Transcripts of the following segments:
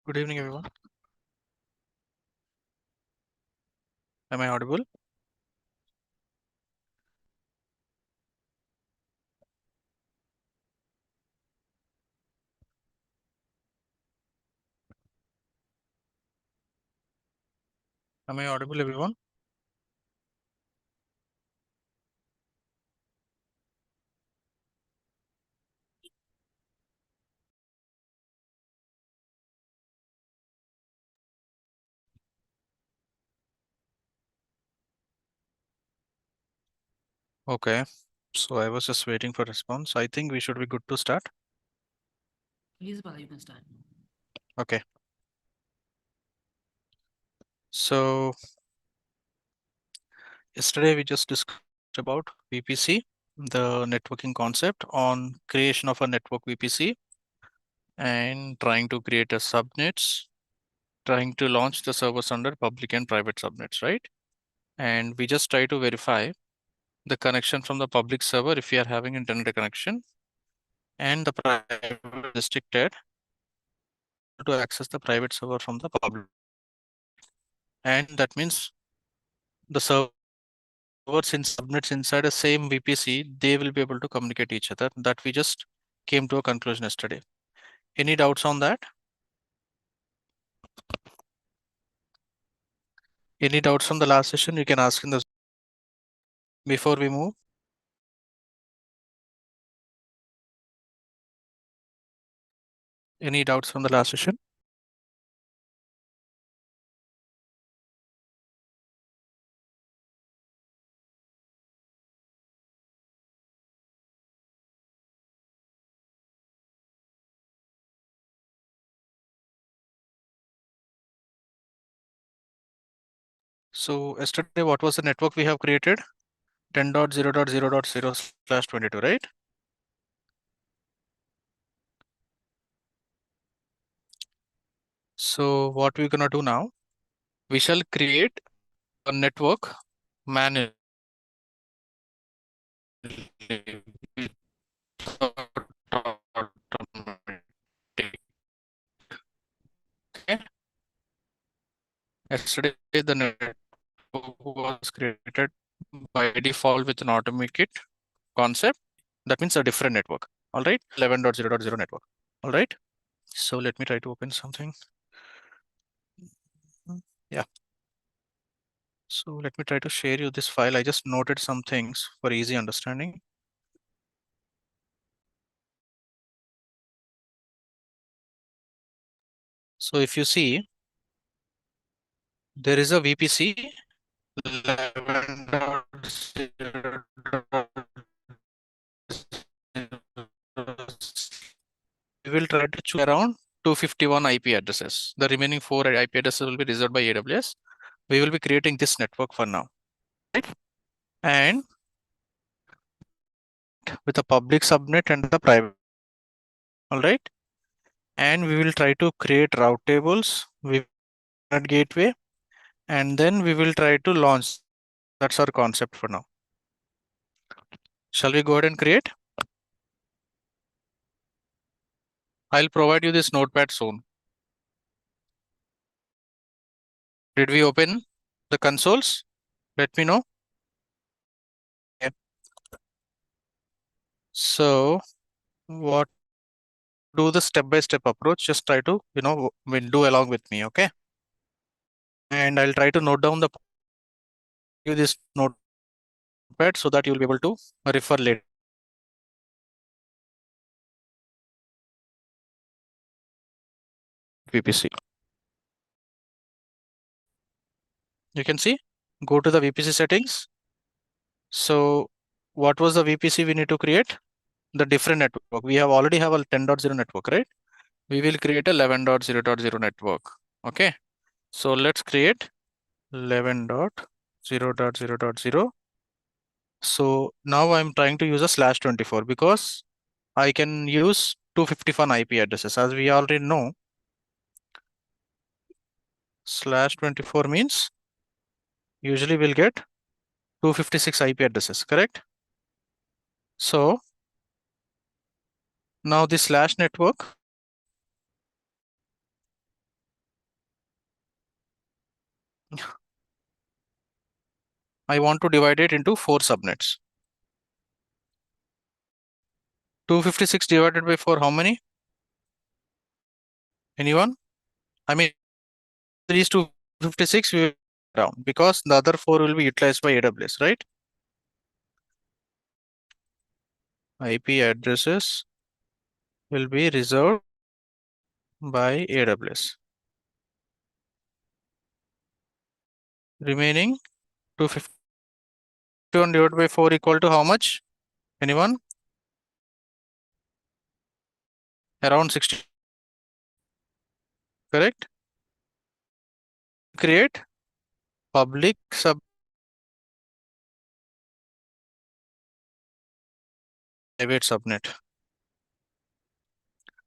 Good evening, everyone. Am I audible? Am I audible, everyone? Okay. So I was just waiting for response. I think we should be good to start. Please, Bala, you can start. Okay. So yesterday we just discussed about VPC, the networking concept on creation of a network VPC and trying to create a subnets, trying to launch the servers under public and private subnets, right? And we just try to verify the connection from the public server if we are having internet connection and the private restricted to access the private server from the public. And that means the servers in subnets inside the same VPC, they will be able to communicate each other. That we just came to a conclusion yesterday. Any doubts on that? Any doubts from the last session? You can ask in the before we move. Any doubts from the last session? So yesterday, what was the network we have created? 10.0.0.0/22, right? So what we're gonna do now? We shall create a network manually. Okay. Yesterday, the network was created by default with an automated concept. That means a different network. All right. 11.0.0 network. All right. So let me try to open something. Yeah. So let me try to share you this file. I just noted some things for easy understanding. So if you see, there is a VPC 11.0.0. We will try to choose around 251 IP addresses. The remaining 4 IP addresses will be reserved by AWS. We will be creating this network for now, right? And with a public subnet and the private. All right. And we will try to create route tables with gateway, and then we will try to launch. That's our concept for now. Shall we go ahead and create? I'll provide you this notepad soon. Did we open the consoles? Let me know. Okay. So what do the step-by-step approach? Just try to, do along with me, okay? And I'll try to note down this notepad so that you'll be able to refer later. VPC. You can see, go to the VPC settings. So what was the VPC we need to create? The different network. We have already have a 10.0 network, right? We will create a 11.0.0 network. Okay. So let's create 11.0.0.0. So now I'm trying to use a /24 because I can use 251 IP addresses. As we already know, /24 means usually we'll get 256 IP addresses, correct? So now this slash network I want to divide it into 4 subnets. 256 divided by 4, how many? Anyone? I mean, these 256 we will down because the other 4 will be utilized by AWS, right? IP addresses will be reserved by AWS. Remaining 251 divided by 4 equal to how much? Anyone? Around 60, correct? Create public private subnet.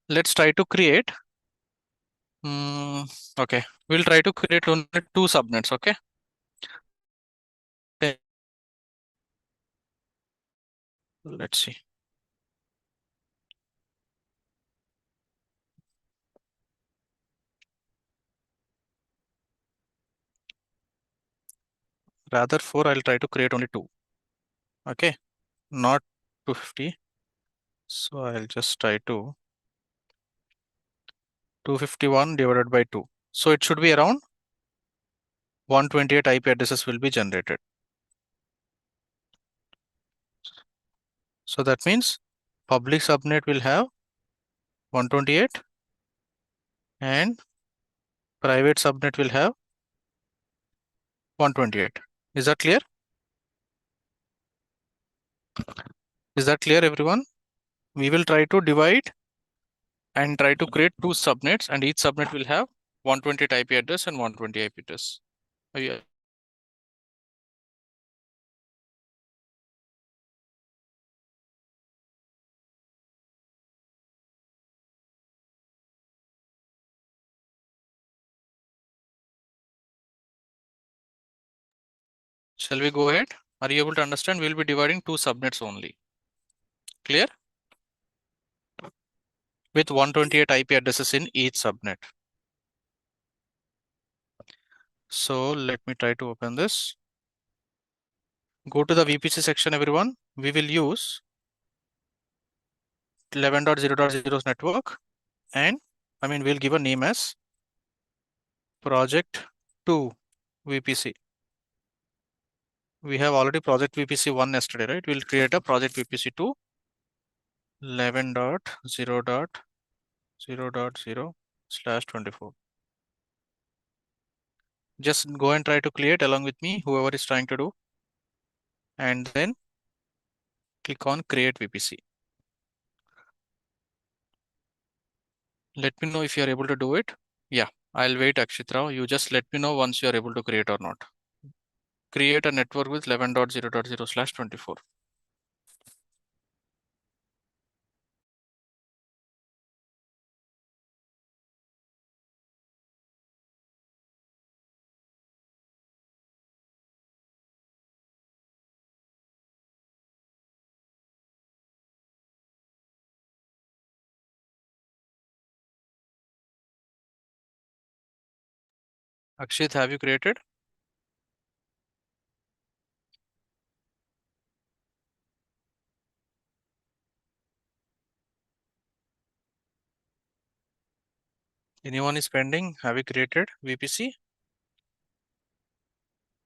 Let's try to create. Okay, we'll try to create only 2 subnets. Okay. Let's see. Rather 4, I'll try to create only 2. Okay, not 250. So I'll just try to 251 divided by 2. So it should be around 128 IP addresses will be generated. So that means public subnet will have 128 and private subnet will have 128. Is that clear? Is that clear, everyone? We will try to divide and try to create 2 subnets, and each subnet will have 128 IP address and 120 IP address. Yeah. Shall we go ahead? Are you able to understand? We'll be dividing 2 subnets only. Clear? With 128 IP addresses in each subnet. So let me try to open this. Go to the VPC section, everyone. We will use 11.0.0 network, and we'll give a name as project 2 VPC. We have already project VPC 1 yesterday, right? We'll create a project VPC 2 11.0.0.0/24. Just go and try to create along with me, whoever is trying to do, and then click on create VPC. Let me know if you are able to do it. Yeah, I'll wait, Akshit Rao. You just let me know once you are able to create or not. Create a network with 11.0.0/24. Akshit, have you created? Anyone is pending? Have you created VPC?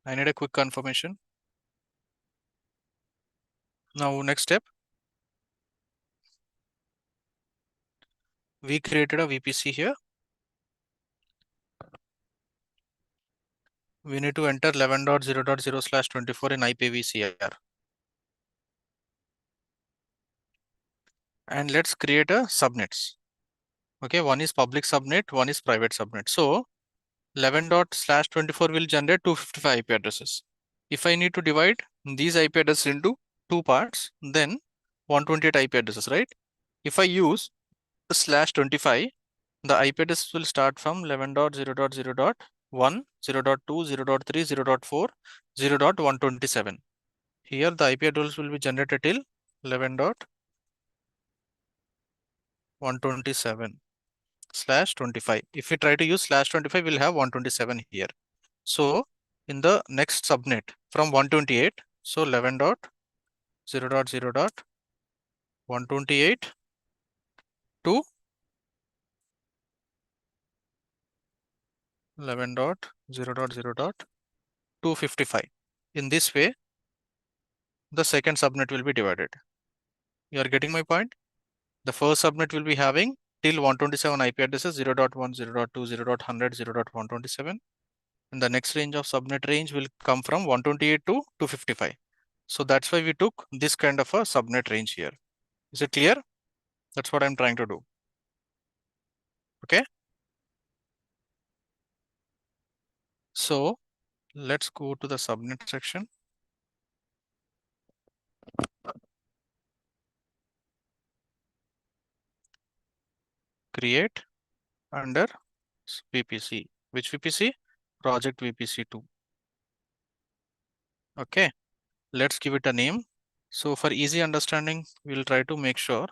I need a quick confirmation. Now, next step. We created a VPC here. We need to enter 11.0.0/24 in IPv4. And let's create a subnets. Okay, one is public subnet, one is private subnet. So 11./24 will generate 255 IP addresses. If I need to divide these IP addresses into 2 parts, then 128 IP addresses, right? If I use /25, the IP address will start from 11.0.0.1, 0.2, 0.3, 0.4, 0.127. Here the IP address will be generated till 11.127/25. If we try to use /25, we'll have 127 here. So in the next subnet from 128. So 11.0.0.128 to 11.0.0.255. In this way, the second subnet will be divided. You are getting my point? The first subnet will be having till 127 IP addresses 0.1, 0.2, 0.100, 0.127. And the next range of subnet range will come from 128 to 255. So that's why we took this kind of a subnet range here. Is it clear? That's what I'm trying to do. Okay. So let's go to the subnet section. Create under VPC. Which VPC? Project VPC2. Okay. Let's give it a name. So for easy understanding, we'll try to make sure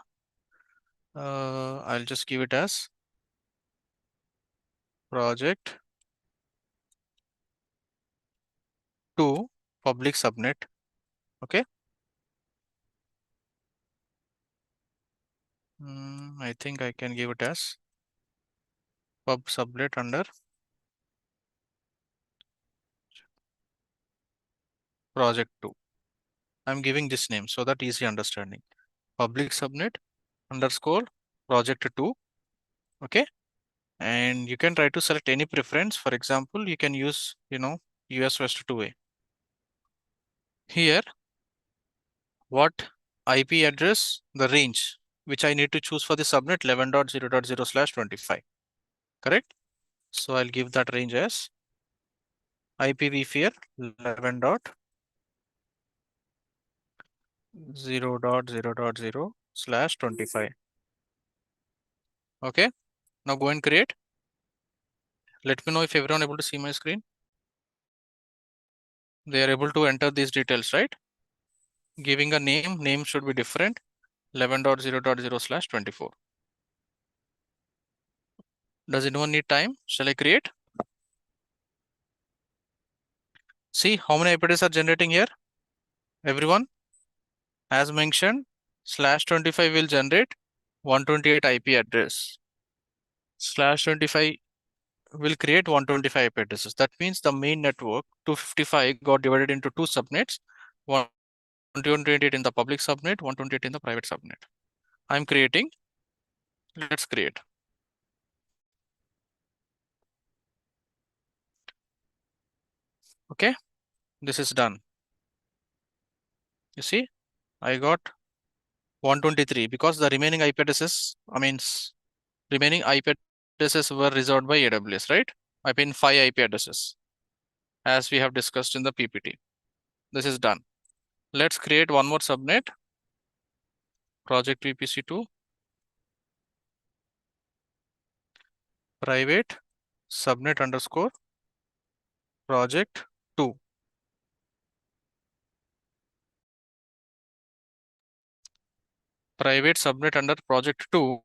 I'll just give it as project 2 public subnet. Okay. I think I can give it as pub subnet under project 2. I'm giving this name so that easy understanding. Public subnet underscore project 2. Okay. And you can try to select any preference. For example, you can use, US West 2A. Here, what IP address, the range, which I need to choose for the subnet 11.0.0/25. Correct? So I'll give that range as IPv4 11.0.0.0/25. Okay. Now go and create. Let me know if everyone able to see my screen. They are able to enter these details, right? Giving a name should be different. 11.0.0/24. Does anyone need time? Shall I create? See how many IP addresses are generating here? Everyone, as mentioned, /25 will generate 128 IP address. /25 will create 125 IP addresses. That means the main network 255 got divided into two subnets, 128 in the public subnet, 128 in the private subnet. I'm creating. Let's create. Okay, this is done. You see, I got 123 because the remaining IP addresses, remaining IP addresses were resolved by AWS, right? I mean 5 IP addresses as we have discussed in the PPT. This is done. Let's create one more subnet, project VPC2, private subnet underscore project 2. Private subnet under project 2.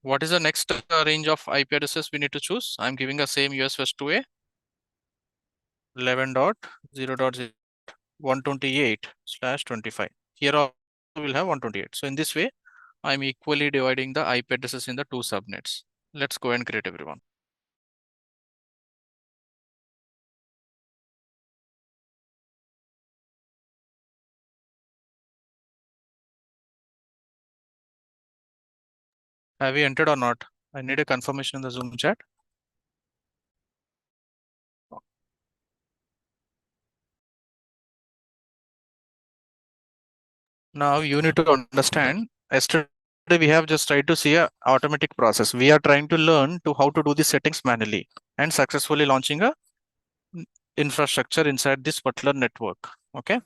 What is the next range of IP addresses we need to choose? I'm giving a same US West 2A 11.0.0.128/25. Here also we'll have 128. So in this way, I'm equally dividing the IP addresses in the two subnets. Let's go and create everyone. Have you entered or not? I need a confirmation in the Zoom chat. Now you need to understand, yesterday we have just tried to see a automatic process. We are trying to learn to how to do the settings manually and successfully launching a infrastructure inside this particular network. Okay.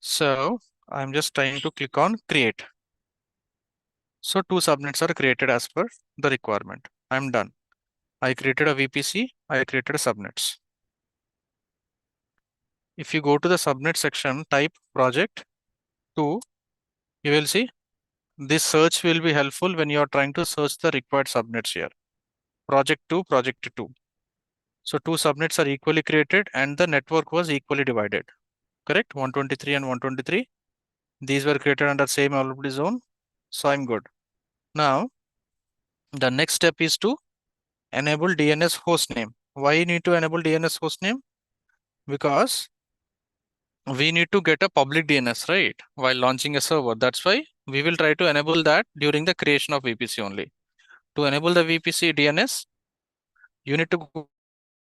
So I'm just trying to click on create. So two subnets are created as per the requirement. I'm done. I created a VPC. I created a subnets. If you go to the subnet section, type project 2, you will see This search will be helpful when you are trying to search the required subnets here. Project 2, project 2. So two subnets are equally created and the network was equally divided. Correct? 123 and 123. These were created under same availability zone. So I'm good. Now, the next step is to enable DNS hostname. Why you need to enable DNS hostname? Because we need to get a public DNS, right? While launching a server. That's why we will try to enable that during the creation of VPC only. To enable the VPC DNS, you need to go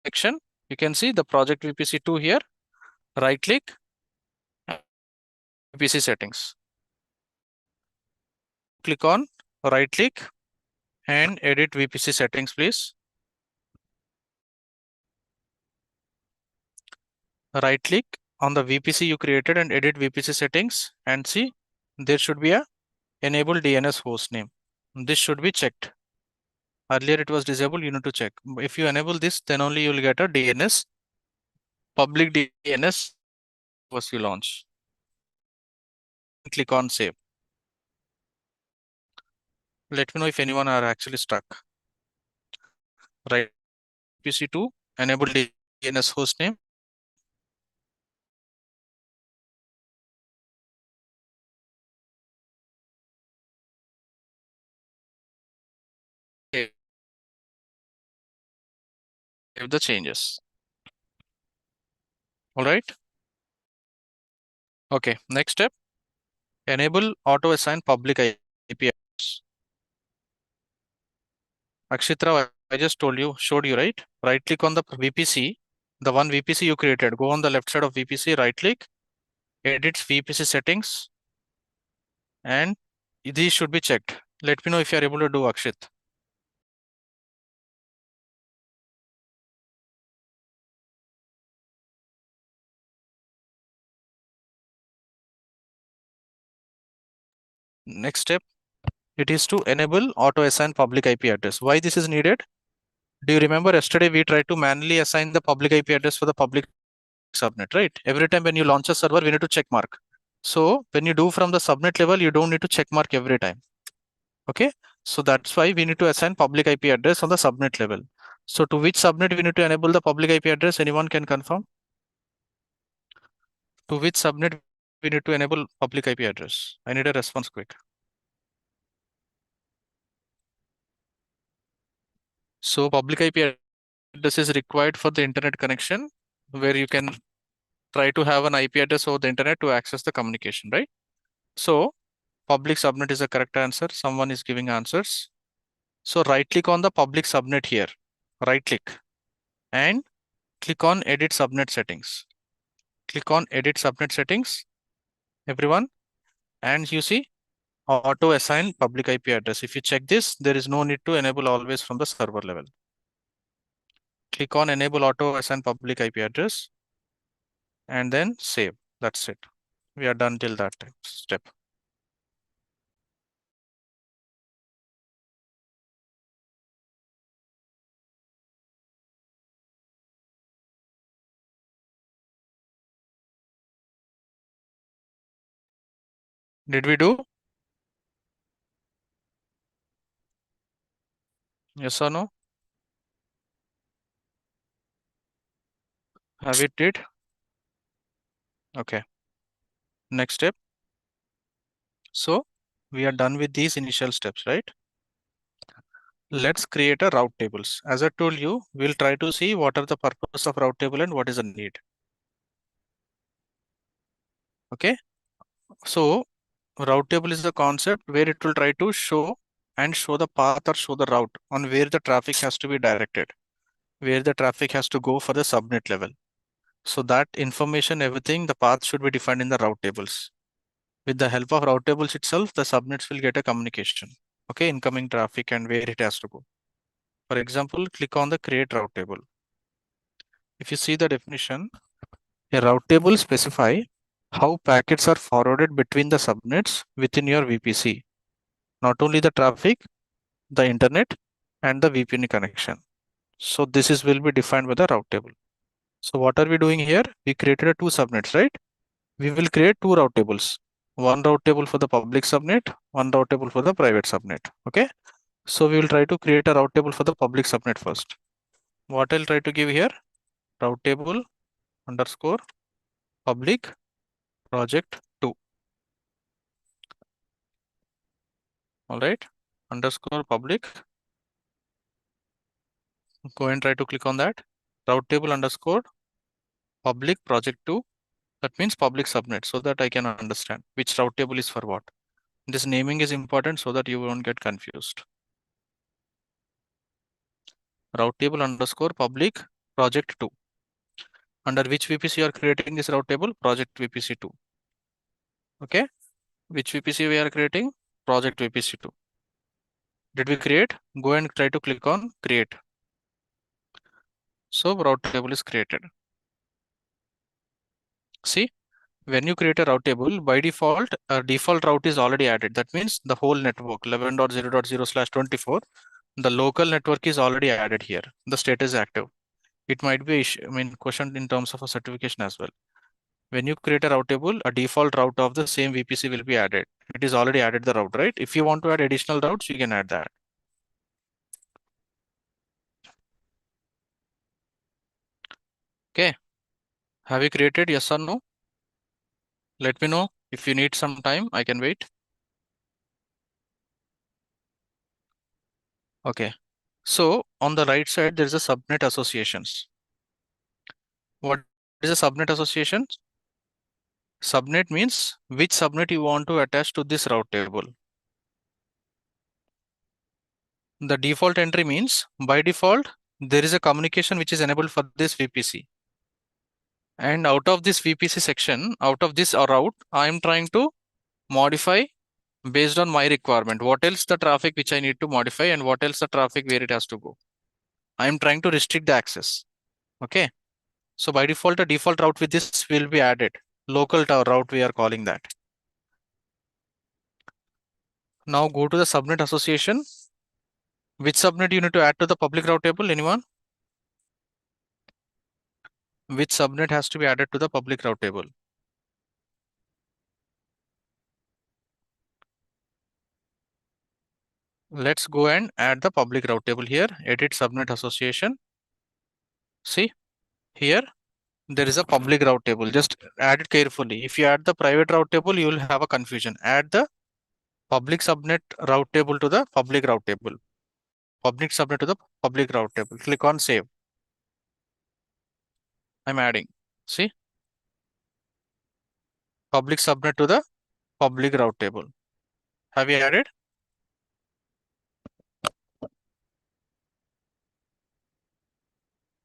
section. You can see the project VPC2 here. Right click, VPC settings. Click on right click and edit VPC settings, please. Right click on the VPC you created and edit VPC settings and see there should be a enable DNS host name. This should be checked. Earlier it was disabled, you need to check. If you enable this, then only you will get a DNS, public DNS once you launch. Click on save. Let me know if anyone are actually stuck. Right, VPC2, enable DNS host name. Save the changes. All right. Okay, next step, enable auto assign public IP address. Akshitra, I just showed you, right? Right click on the VPC, the one VPC you created. Go on the left side of VPC, right click, edit VPC settings, and these should be checked. Let me know if you are able to do, Akshit. Next step, it is to enable auto assign public IP address. Why this is needed? Do you remember yesterday we tried to manually assign the public IP address for the public subnet, right? Every time when you launch a server, we need to check mark. So when you do from the subnet level, you don't need to check mark every time. Okay, so that's why we need to assign public IP address on the subnet level. So to which subnet we need to enable the public IP address? Anyone can confirm? To which subnet we need to enable public IP address? I need a response quick. So public IP address is required for the internet connection where you can try to have an IP address over the internet to access the communication, right? So public subnet is the correct answer. Someone is giving answers. So right click on the public subnet here, right click and click on edit subnet settings. Click on edit subnet settings, everyone, and you see auto assign public IP address. If you check this, there is no need to enable always from the server level. Click on enable auto assign public IP address and then save. That's it. We are done till that step. Did we do? Yes or no? Have it did? Okay. Next step. So we are done with these initial steps, right? Let's create a route tables. As I told you, we'll try to see what are the purpose of route table and what is the need. Okay. So route table is the concept where it will try to show the path or show the route on where the traffic has to be directed, where the traffic has to go for the subnet level. So that information, everything, the path should be defined in the route tables. With the help of route tables itself, the subnets will get a communication. Okay, incoming traffic and where it has to go. For example, click on the create route table. If you see the definition, a route table specify how packets are forwarded between the subnets within your VPC. Not only the traffic, the internet and the VPN connection. So this is will be defined by the route table. So what are we doing here? We created a two subnets, right? We will create two route tables. one route table for the public subnet, one route table for the private subnet. Okay. So we will try to create a route table for the public subnet first. What I'll try to give here, route table underscore public project 2. All right. Underscore public. Go and try to click on that. Route table underscore public project 2. That means public subnet, so that I can understand which route table is for what. This naming is important so that you won't get confused. Route table underscore public project 2. Under which VPC you are creating this route table? Project VPC 2. Okay. Which VPC we are creating? Project VPC 2. Did we create? Go and try to click on create. So route table is created. See, when you create a route table, by default, a default route is already added. That means the whole network 11.0.0/24, the local network is already added here. The state is active. It might be, questioned in terms of a certification as well. When you create a route table, a default route of the same VPC will be added. It is already added the route, right? If you want to add additional routes, you can add that. Okay. Have you created? Yes or no? Let me know. If you need some time, I can wait. Okay. So on the right side, there is a subnet associations. What is a subnet association? Subnet means which subnet you want to attach to this route table. The default entry means by default, there is a communication which is enabled for this VPC. And out of this VPC section, out of this route, I am trying to modify based on my requirement. What else the traffic which I need to modify and what else the traffic where it has to go. I am trying to restrict the access. Okay. So by default, a default route with this will be added. Local route, we are calling that. Now go to the subnet association. Which subnet you need to add to the public route table? Anyone? Which subnet has to be added to the public route table? Let's go and add the public route table here. Edit subnet association. See here, there is a public route table. Just add it carefully. If you add the private route table, you will have a confusion. Add the public subnet route table to the public route table. Public subnet to the public route table. Click on save. I'm adding. See, public subnet to the public route table. Have you added?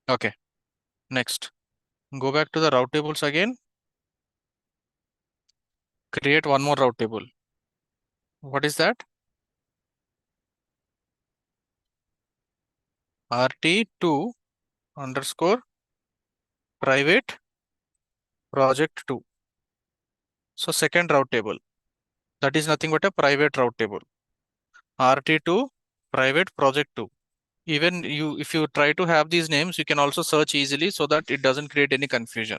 Okay. Next, go back to the route tables again. Create one more route table. What is that? RT2 underscore private project 2. So second route table. That is nothing but a private route table. RT2 private project 2. Even you, if you try to have these names, you can also search easily so that it doesn't create any confusion.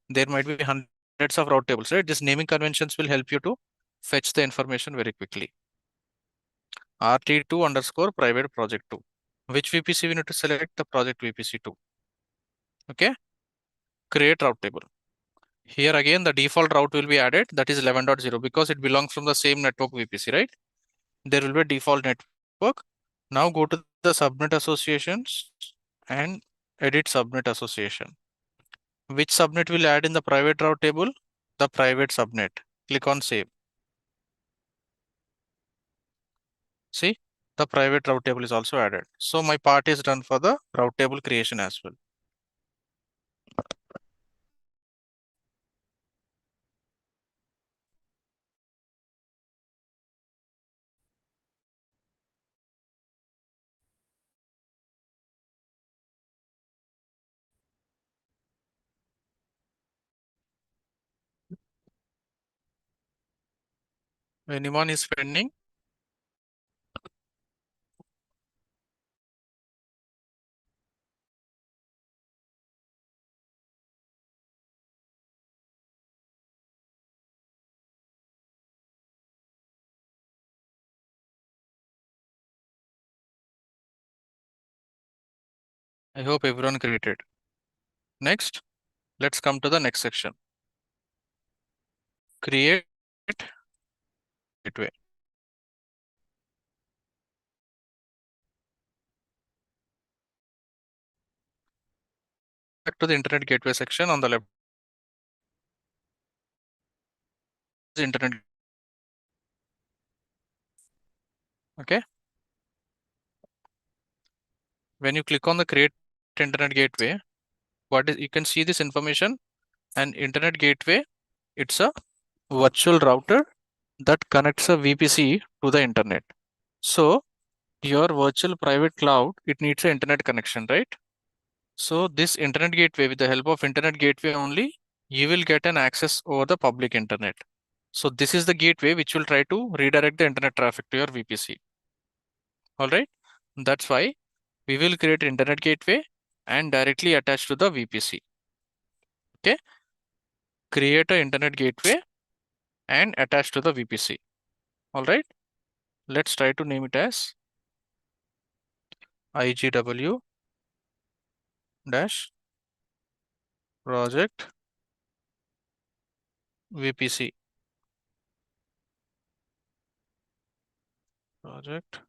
There might be hundreds of route tables, right? This naming conventions will help you to fetch the information very quickly. RT2 underscore private project 2. Which VPC we need to select? The project VPC 2. Okay. Create route table. Here again, the default route will be added. That is 11.0 because it belongs from the same network VPC, right? There will be a default network. Now go to the subnet associations and edit subnet association. Which subnet will add in the private route table? The private subnet. Click on save. See, the private route table is also added. So my part is done for the route table creation as well. Anyone is pending? I hope everyone created. Next, let's come to the next section. Create gateway. Back to the internet gateway section on the left. Internet. Okay. When you click on the create internet gateway, what is you can see this information. An internet gateway, it's a virtual router that connects a VPC to the internet. So your virtual private cloud, it needs an internet connection, right? So this internet gateway, with the help of internet gateway only, you will get an access over the public internet. So this is the gateway which will try to redirect the internet traffic to your VPC. All right. That's why we will create internet gateway and directly attach to the VPC. Okay. Create an internet gateway and attach to the VPC. All right. Let's try to name it as IGW dash project VPC. Project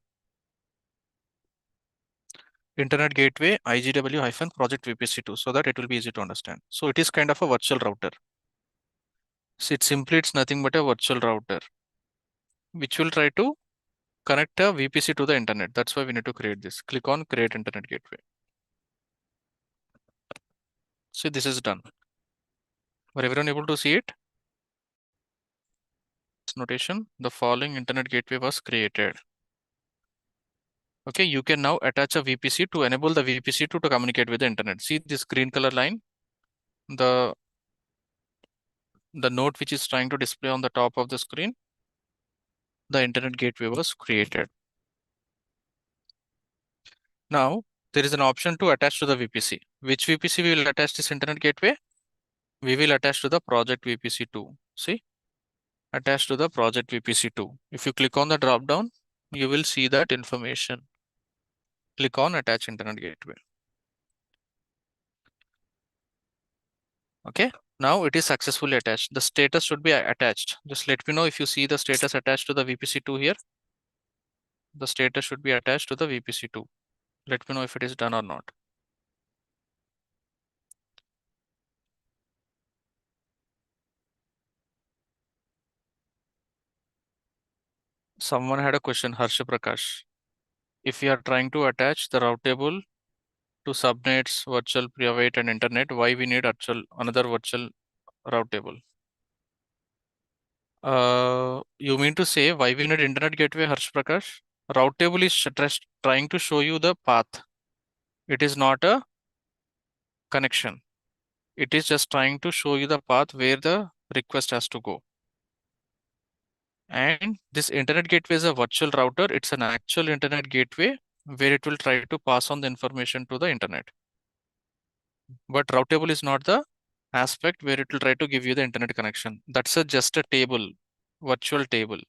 internet gateway IGW hyphen project VPC2, so that it will be easy to understand. So it is kind of a virtual router. So it's nothing but a virtual router which will try to connect a VPC to the internet. That's why we need to create this. Click on create internet gateway. See, this is done. Were everyone able to see it? Notation, the following internet gateway was created. Okay, you can now attach a VPC to enable the VPC2 to communicate with the internet. See this green color line, the note which is trying to display on the top of the screen, the internet gateway was created. Now there is an option to attach to the VPC. Which VPC we will attach this internet gateway? We will attach to the project VPC2. See, attach to the project VPC2. If you click on the drop down, you will see that information. Click on attach internet gateway. Okay, now it is successfully attached. The status should be attached. Just let me know if you see the status attached to the VPC2 here. The status should be attached to the VPC2. Let me know if it is done or not. Someone had a question, Harsha Prakash. If you are trying to attach the route table to subnets, virtual, private, and internet, why we need another virtual route table? You mean to say why we need internet gateway, Harsh Prakash? Route table is trying to show you the path. It is not a connection. It is just trying to show you the path where the request has to go. And this internet gateway is a virtual router. It's an actual internet gateway where it will try to pass on the information to the internet. But route table is not the aspect where it will try to give you the internet connection. That's just a table, virtual table.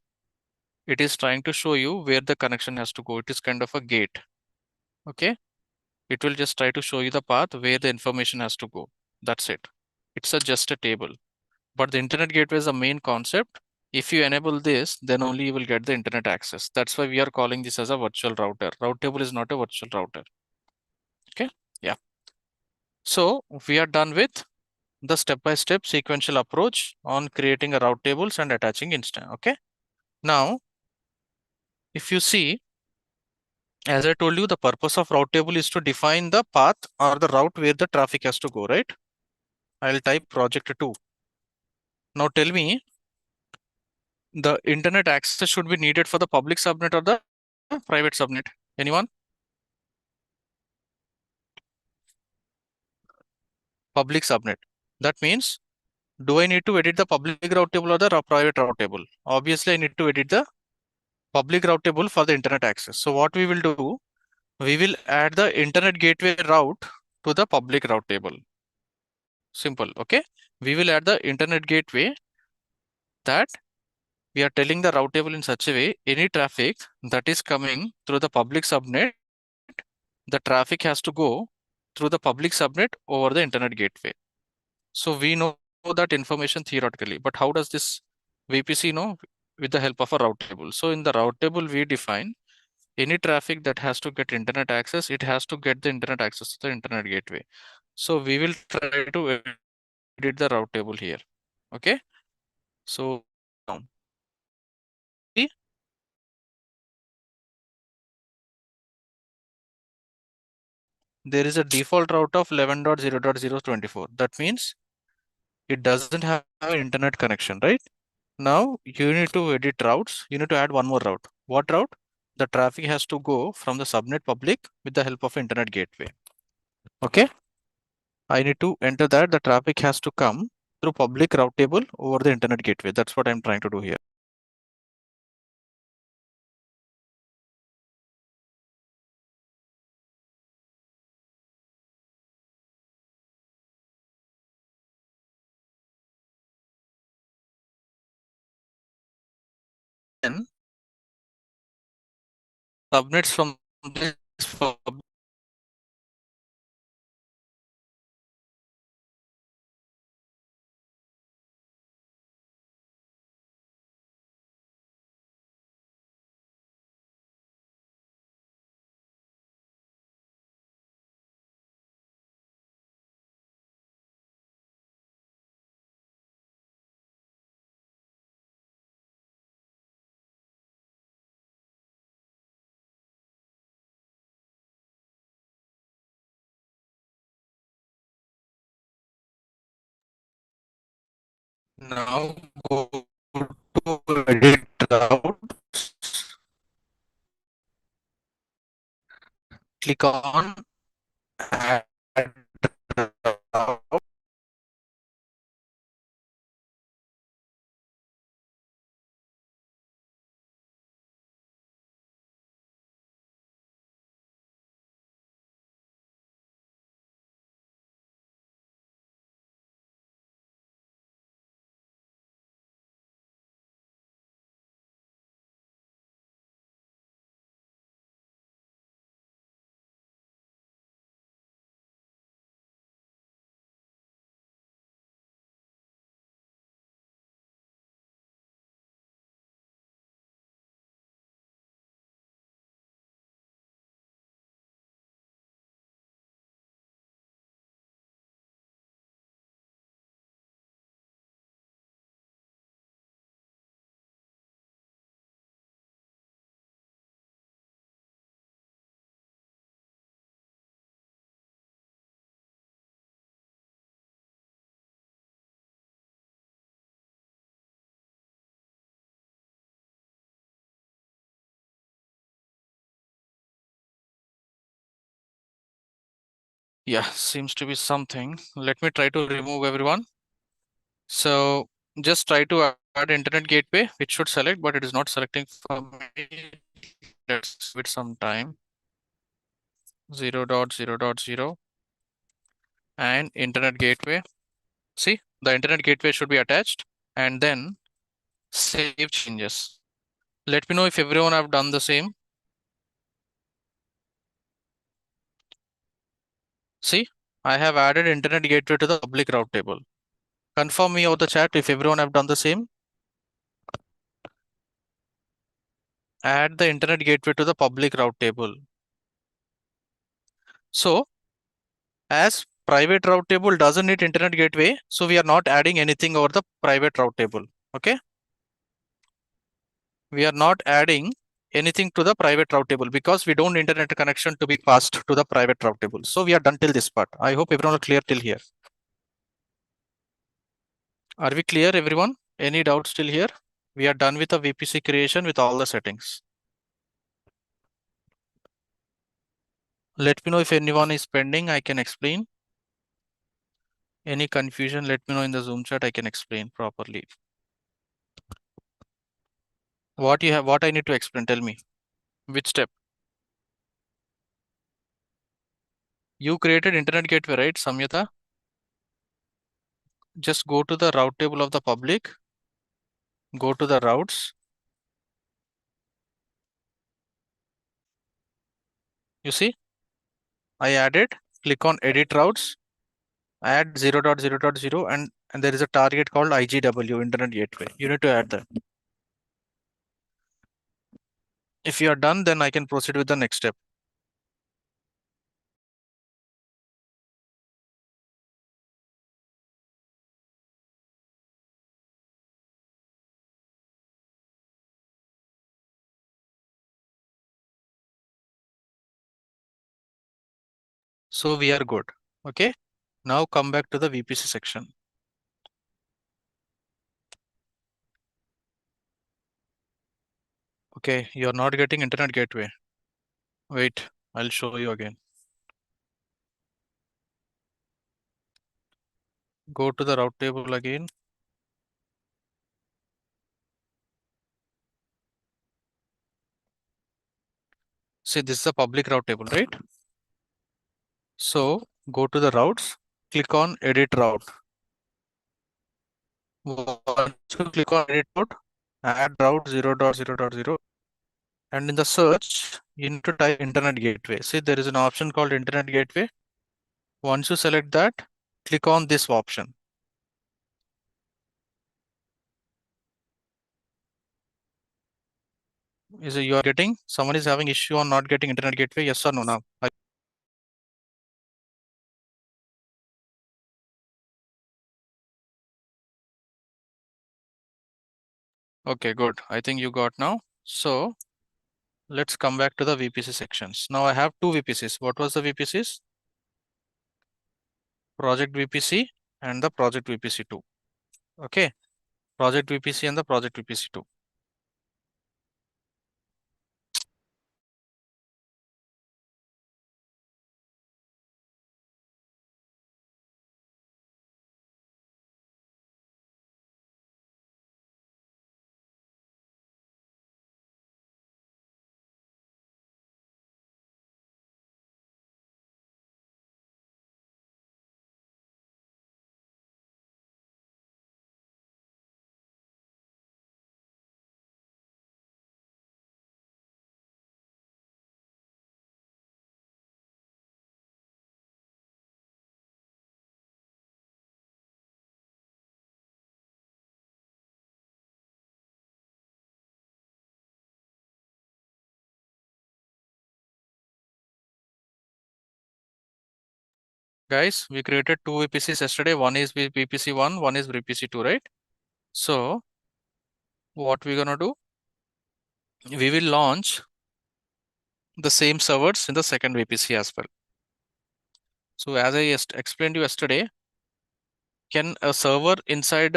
It is trying to show you where the connection has to go. It is kind of a gate. Okay. It will just try to show you the path where the information has to go. That's it. It's just a table. But the internet gateway is the main concept. If you enable this, then only you will get the internet access. That's why we are calling this as a virtual router. Route table is not a virtual router. Okay. Yeah. So we are done with the step-by-step sequential approach on creating a route tables and attaching instance. Okay. Now, if you see, as I told you, the purpose of route table is to define the path or the route where the traffic has to go, right? I'll type project 2. Now tell me, the internet access should be needed for the public subnet or the private subnet? Anyone? Public subnet. That means, do I need to edit the public route table or the private route table? Obviously, I need to edit the public route table for the internet access. So what we will do, we will add the internet gateway route to the public route table. Simple. Okay. We will add the internet gateway that we are telling the route table in such a way, any traffic that is coming through the public subnet, the traffic has to go through the public subnet over the internet gateway. So we know that information theoretically, but how does this VPC know? With the help of a route table. So in the route table, we define any traffic that has to get internet access, it has to get the internet access to the internet gateway. So we will try to edit the route table here. Okay. So now, see, there is a default route of 11.0.0.24. That means it doesn't have an internet connection, right? Now you need to edit routes. You need to add one more route. What route? The traffic has to go from the subnet public with the help of internet gateway. Okay. I need to enter that the traffic has to come through public route table over the internet gateway. That's what I'm trying to do here. Then subnets from this public now go to edit routes. Click on add route. Yeah, seems to be something. Let me try to remove everyone. So just try to add internet gateway, which should select, but it is not selecting for me. Let's give it some time. 0.0.0 and internet gateway. See, the internet gateway should be attached and then save changes. Let me know if everyone have done the same. See, I have added internet gateway to the public route table. Confirm me over the chat if everyone have done the same. Add the internet gateway to the public route table. So as private route table doesn't need internet gateway, so we are not adding anything over the private route table. Okay. We are not adding anything to the private route table because we don't internet connection to be passed to the private route table. So we are done till this part. I hope everyone are clear till here. Are we clear, everyone? Any doubts still here? We are done with the VPC creation with all the settings. Let me know if anyone is pending. I can explain. Any confusion, let me know in the Zoom chat. I can explain properly. What you have, what I need to explain, tell me. Which step? You created internet gateway, right, Samyata? Just go to the route table of the public. Go to the routes. You see, I added click on edit routes, add 0.0.0, and there is a target called IGW, Internet Gateway. You need to add that. If you are done, then I can proceed with the next step. So we are good. Okay. Now come back to the VPC section. Okay, you're not getting Internet Gateway. Wait, I'll show you again. Go to the route table again. See, this is a public route table, right? So go to the routes, click on edit route. Once you click on edit route, add route 0.0.0, and in the search, you need to type Internet Gateway. See, there is an option called Internet Gateway. Once you select that, click on this option. Is it you are getting? Someone is having issue on not getting Internet Gateway? Yes or no? Now, okay, good. I think you got now. So let's come back to the VPC sections. Now I have two VPCs. What was the VPCs? Project VPC and the project VPC2. Okay, project VPC and the project VPC2. Guys, we created two VPCs yesterday. One is VPC1, one is VPC2, right? So what we're gonna do? We will launch the same servers in the second VPC as well. So as I explained you yesterday, can a server inside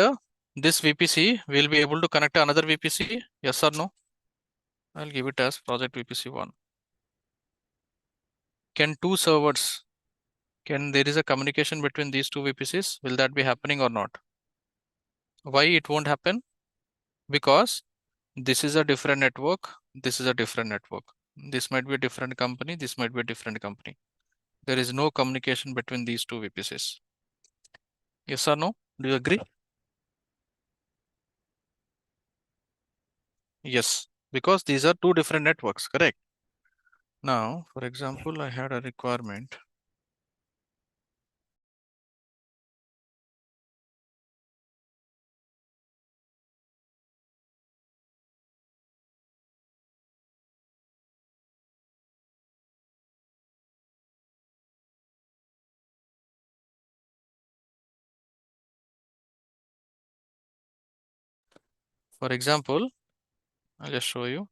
this VPC will be able to connect to another VPC? Yes or no? I'll give it as project VPC1. Can two servers, can there is a communication between these two VPCs? Will that be happening or not? Why it won't happen? Because this is a different network. This is a different network. This might be a different company. This might be a different company. There is no communication between these two VPCs. Yes or no? Do you agree? Yes, because these are two different networks, correct? Now, for example, I had a requirement. For example, I'll just show you.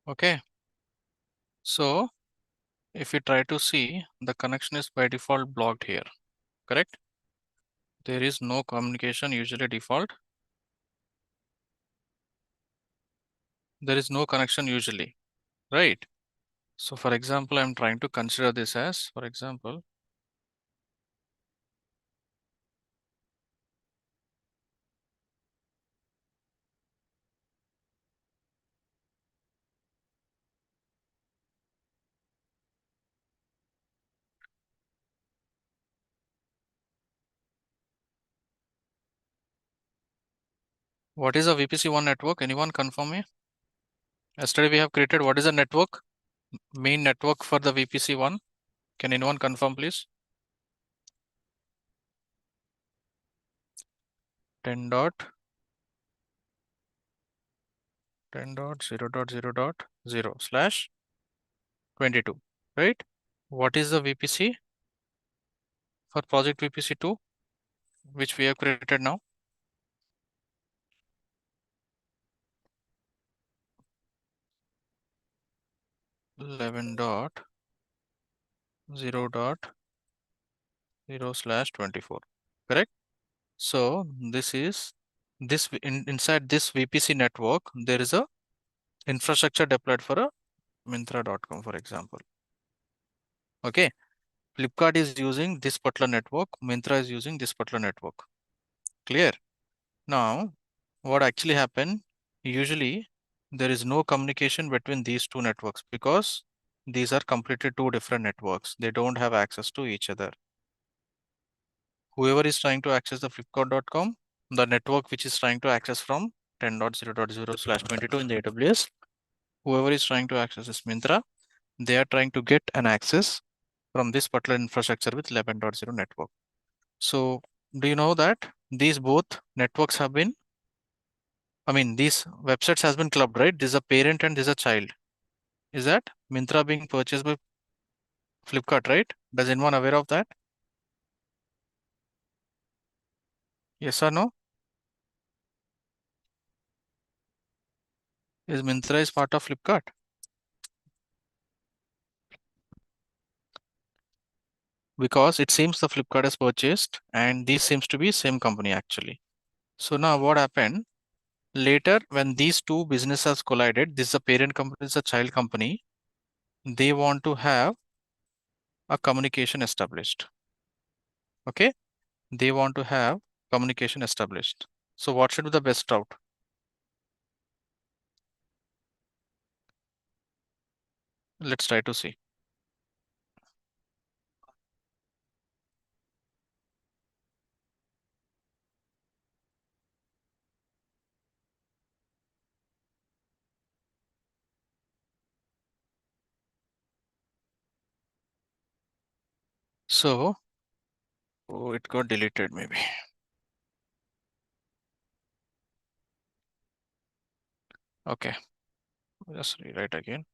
Okay. So if you try to see, the connection is by default blocked here, correct? There is no communication usually default. There is no connection usually, right? So for example, I'm trying to consider this as, for example, what is a VPC1 network? Anyone confirm me? Yesterday we have created what is a network? Main network for the VPC1. Can anyone confirm please? 10 dot 10 dot 0 dot 0 dot 0 slash 22, right? What is the VPC for project VPC2, which we have created now? 11 dot 0 dot 0 slash 24, correct? So this is inside this VPC network, there is a infrastructure deployed for a Myntra.com, for example. Okay, Flipkart is using this particular network, Myntra is using this particular network. Clear? Now, what actually happened? Usually, there is no communication between these two networks because these are completely two different networks. They don't have access to each other. Whoever is trying to access the flipkart.com, the network which is trying to access from 10.0.0 slash 22 in the AWS, whoever is trying to access this Myntra, they are trying to get an access from this particular infrastructure with 11.0 network. So do you know that these both networks have been, these websites has been clubbed, right? This is a parent and this is a child. Is that Myntra being purchased by Flipkart, right? Does anyone aware of that? Yes or no? Is Myntra is part of Flipkart? Because it seems the Flipkart has purchased and this seems to be same company actually. So now what happened? Later, when these two businesses collided, this is a parent company, this is a child company, they want to have a communication established. Okay, they want to have communication established. So what should be the best route? Let's try to see. So, oh, it got deleted maybe. Okay, just rewrite again.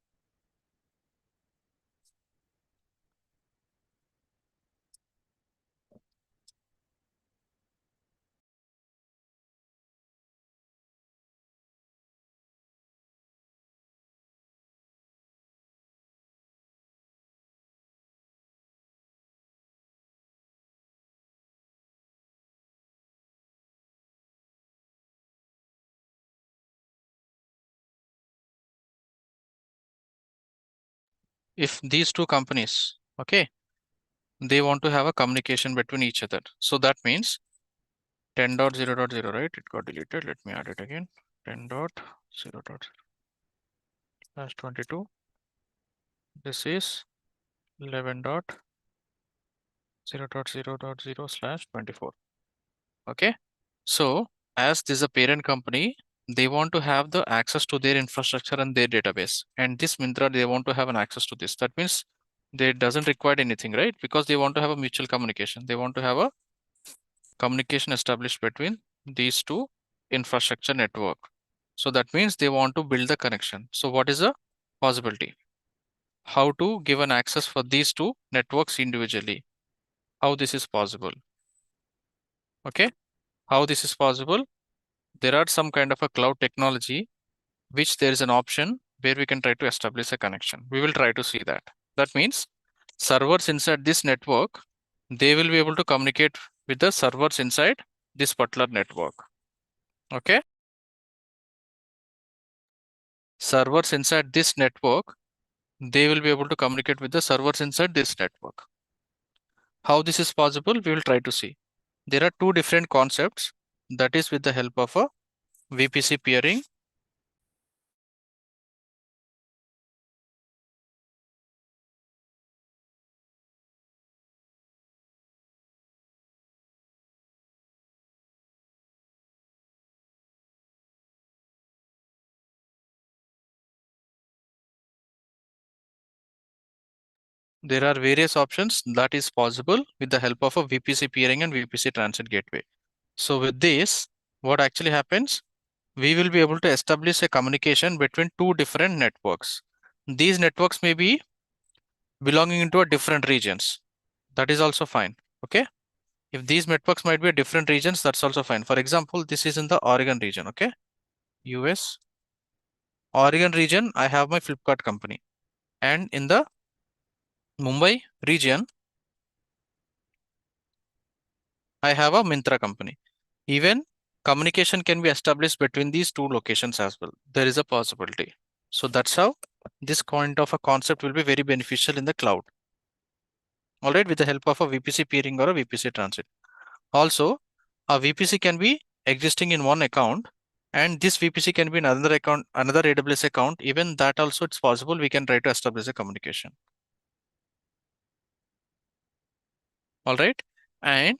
If these two companies, okay, they want to have a communication between each other. So that means 10.0.0, right? It got deleted. Let me add it again. 10.0.0 slash 22. This is 11.0.0.0 slash 24. Okay. So as this is a parent company, they want to have the access to their infrastructure and their database. And this Myntra, they want to have an access to this. That means they doesn't require anything, right? Because they want to have a mutual communication. They want to have a communication established between these two infrastructure network. So that means they want to build the connection. So what is the possibility? How to give an access for these two networks individually? How this is possible? Okay. How this is possible? There are some kind of a cloud technology which there is an option where we can try to establish a connection. We will try to see that. That means servers inside this network, they will be able to communicate with the servers inside this particular network. Okay. Servers inside this network, they will be able to communicate with the servers inside this network. How this is possible, we will try to see. There are two different concepts, that is with the help of a VPC peering. There are various options that is possible with the help of a VPC peering and VPC transit gateway. So with this, what actually happens, we will be able to establish a communication between two different networks. These networks may be belonging into a different regions. That is also fine. Okay. If these networks might be a different regions, that's also fine. For example, this is in the Oregon region. Okay. US, Oregon region, I have my Flipkart company. And in the Mumbai region, I have a Myntra company. Even communication can be established between these two locations as well. There is a possibility. So that's how this kind of a concept will be very beneficial in the cloud. All right, with the help of a VPC peering or a VPC transit. Also, a VPC can be existing in one account, and this VPC can be in another account, another AWS account. Even that also it's possible. We can try to establish a communication. All right, and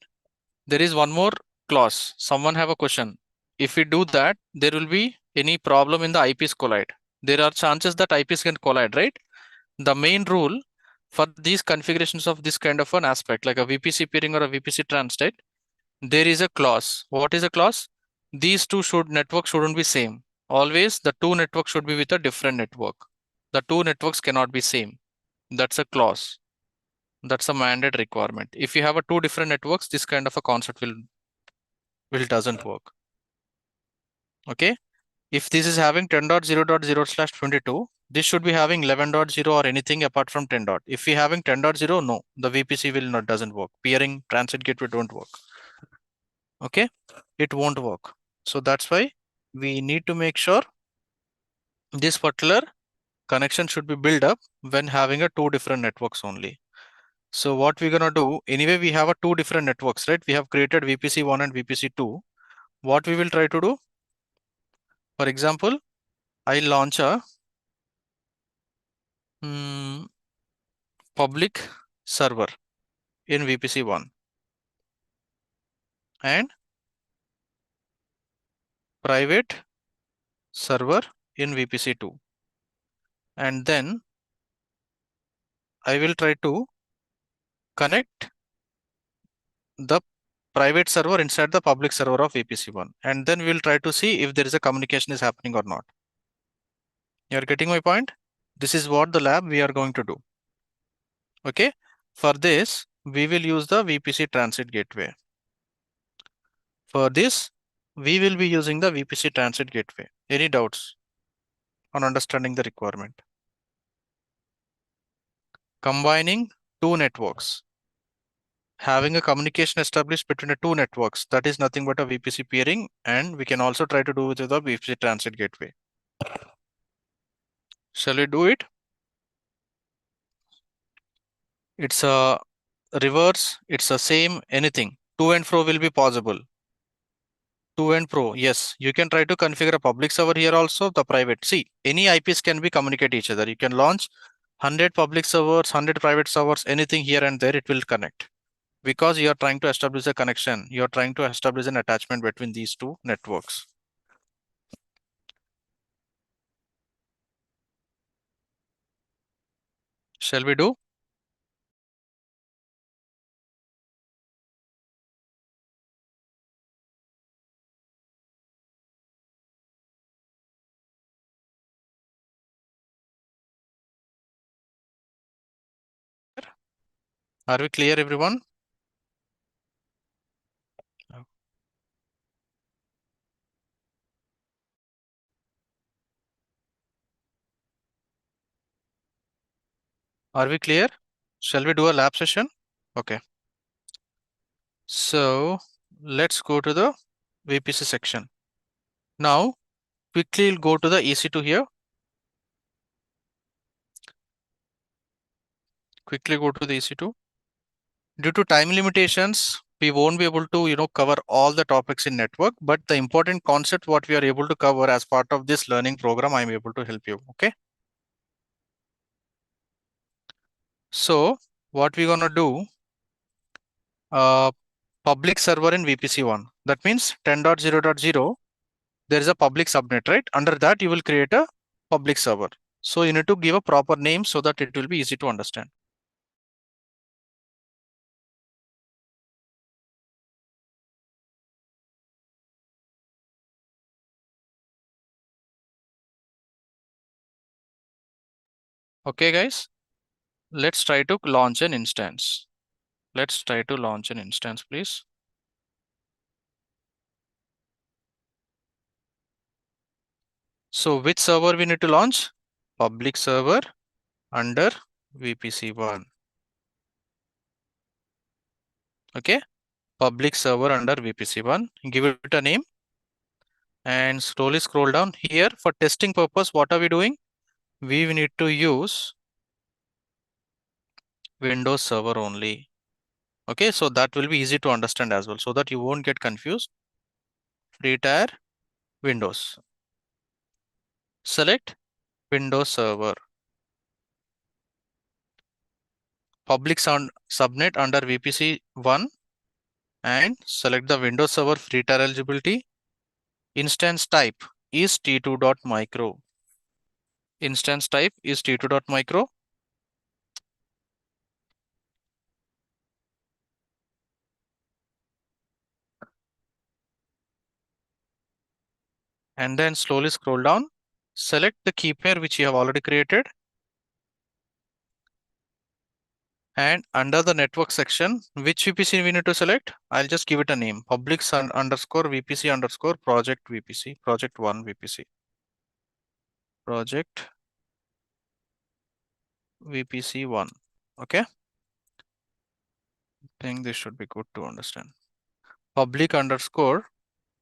there is one more clause. Someone have a question. If we do that, there will be any problem in the IPs collide. There are chances that IPs can collide, right? The main rule for these configurations of this kind of an aspect, like a VPC peering or a VPC transit, there is a clause. What is a clause? These two networks shouldn't be same. Always the two networks should be with a different network. The two networks cannot be same. That's a clause. That's a mandate requirement. If you have a two different networks, this kind of a concept will doesn't work. Okay. If this is having 10.0.0/22, this should be having 11.0 or anything apart from 10. If we having 10.0, no, the VPC will not doesn't work. Peering transit gateway don't work. Okay, it won't work. So that's why we need to make sure this particular connection should be built up when having a two different networks only. So what we're gonna do, anyway, we have a two different networks, right? We have created VPC1 and VPC2. What we will try to do, for example, I launch a public server in VPC1 and private server in VPC2. And then I will try to connect the private server inside the public server of VPC1. And then we will try to see if there is a communication is happening or not. You are getting my point? This is what the lab we are going to do. Okay. For this, we will use the VPC transit gateway. For this, we will be using the VPC transit gateway. Any doubts on understanding the requirement? Combining two networks. Having a communication established between the two networks, that is nothing but a VPC peering, and we can also try to do with the VPC transit gateway. Shall we do it? It's a reverse, it's the same, anything. To and fro will be possible. To and fro, yes. You can try to configure a public server here also, the private. See, any IPs can be communicate each other. You can launch 100 public servers, 100 private servers, anything here and there, it will connect. Because you are trying to establish a connection, you are trying to establish an attachment between these two networks. Shall we do? Are we clear, everyone? Are we clear? Shall we do a lab session? Okay. So let's go to the VPC section. Now quickly go to the EC2 here. Quickly go to the EC2. Due to time limitations, we won't be able to, cover all the topics in network, but the important concept what we are able to cover as part of this learning program, I'm able to help you. Okay. So what we're gonna do, uh, public server in VPC1. That means 10.0.0, there is a public subnet, right? Under that, you will create a public server. So you need to give a proper name so that it will be easy to understand. Okay, guys, let's try to launch an instance. Let's try to launch an instance, please. So which server we need to launch? Public server under VPC1. Okay, public server under VPC1. Give it a name and slowly scroll down here. For testing purpose, what are we doing? We need to use Windows Server only. Okay, so that will be easy to understand as well, so that you won't get confused. Free tier Windows. Select Windows Server. Public subnet under VPC1 and select the Windows Server free tier eligibility. Instance type is t2.micro. Instance type is t2.micro. And then slowly scroll down. Select the key pair which you have already created. And under the network section, which VPC we need to select? I'll just give it a name. Public underscore VPC underscore project VPC. Project 1 VPC. Project VPC 1. Okay. I think this should be good to understand. Public underscore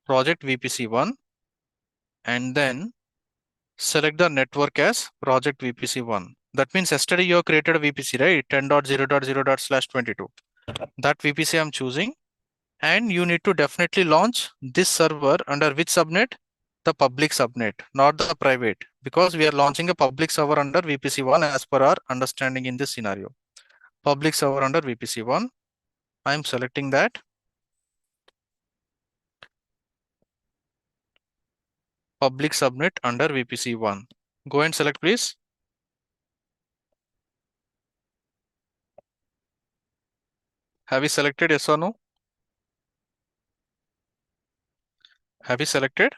project VPC 1. And then select the network as project VPC 1. That means yesterday you have created a VPC, right? 10.0.0./22. That VPC I'm choosing. And you need to definitely launch this server under which subnet? The public subnet, not the private, because we are launching a public server under VPC1 as per our understanding in this scenario. Public server under VPC1. I am selecting that. Public subnet under VPC1. Go and select, please. Have you selected, yes or no? Have you selected?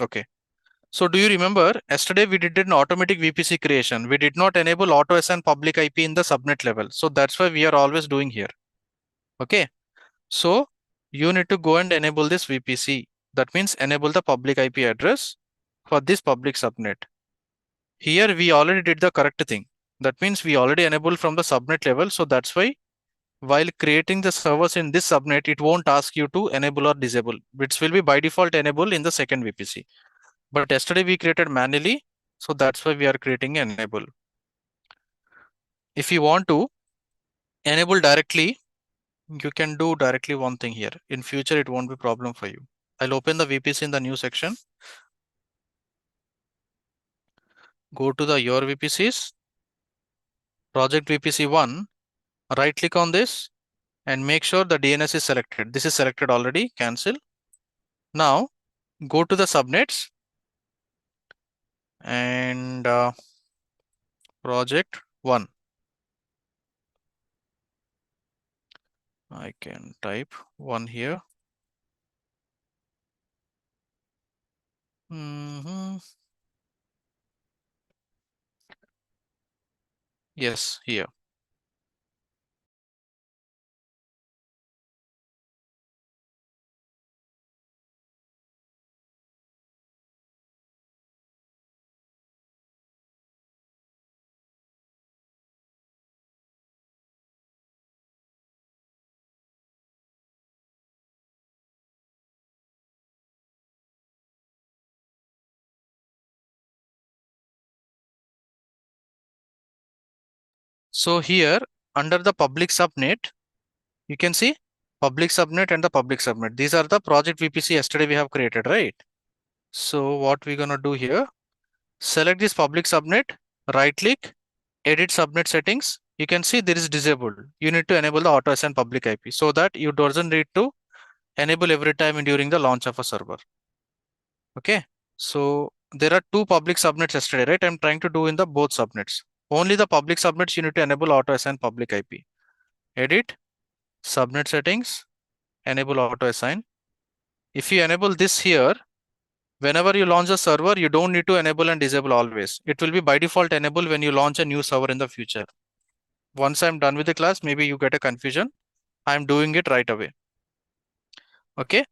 Okay. So do you remember yesterday we did an automatic VPC creation. We did not enable auto SN public IP in the subnet level. So that's why we are always doing here. Okay. So you need to go and enable this VPC. That means enable the public IP address for this public subnet. Here we already did the correct thing. That means we already enabled from the subnet level. So that's why while creating the servers in this subnet, it won't ask you to enable or disable. Which will be by default enable in the second VPC. But yesterday we created manually. So that's why we are creating enable. If you want to enable directly, you can do directly one thing here. In future, it won't be problem for you. I'll open the VPC in the new section. Go to the your VPCs, project VPC1, right click on this and make sure the DNS is selected. This is selected already, cancel. Now go to the subnets and project 1. I can type 1 here. Yes, here. So here under the public subnet, you can see public subnet and the public subnet. These are the project VPC yesterday we have created, right? So what we're gonna do here, select this public subnet, right click, edit subnet settings. You can see there is disabled. You need to enable the auto assign public IP so that you doesn't need to enable every time during the launch of a server. Okay. So there are two public subnets yesterday, right? I'm trying to do in the both subnets. Only the public subnets you need to enable auto assign public IP. Edit, subnet settings, enable auto assign. If you enable this here, whenever you launch a server, you don't need to enable and disable always. It will be by default enable when you launch a new server in the future. Once I'm done with the class, maybe you get a confusion. I'm doing it right away. Okay.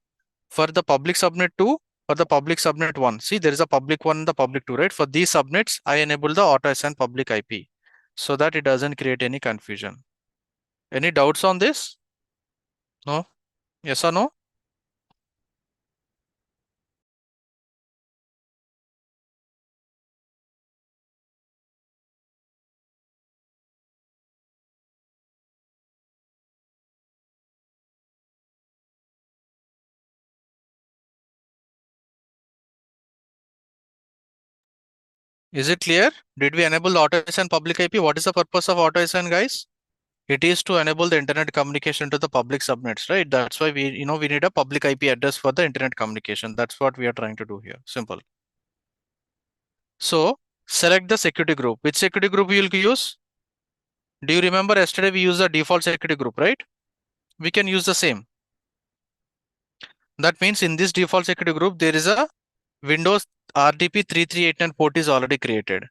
For the public subnet 2 or the public subnet 1, see there is a public 1 and the public 2, right? For these subnets, I enable the auto assign public IP so that it doesn't create any confusion. Any doubts on this? No? Yes or no? Is it clear? Did we enable the auto assign public IP? What is the purpose of auto assign, guys? It is to enable the internet communication to the public subnets, right? That's why we need a public IP address for the internet communication. That's what we are trying to do here. Simple. So select the security group. Which security group you will use? Do you remember yesterday we used the default security group, right? We can use the same. That means in this default security group, there is a Windows RDP 3389 port is already created.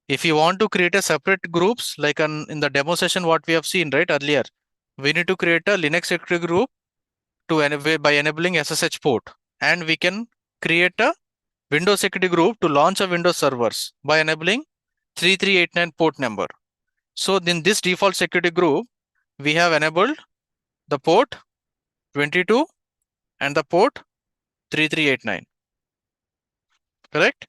If you want to create a separate groups, like in the demo session, what we have seen right earlier, we need to create a Linux security group by enabling SSH port, and we can create a Windows security group to launch a Windows servers by enabling 3389 port number. So in this default security group, we have enabled the port 22 and the port 3389. Correct?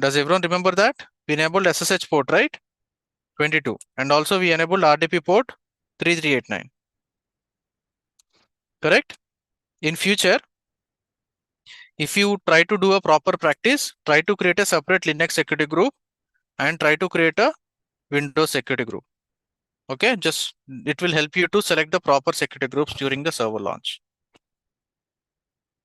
Does everyone remember that? We enabled SSH port, right? 22. And also we enabled RDP port 3389. Correct? In future, if you try to do a proper practice, try to create a separate Linux security group and try to create a Windows security group. Okay, just it will help you to select the proper security groups during the server launch.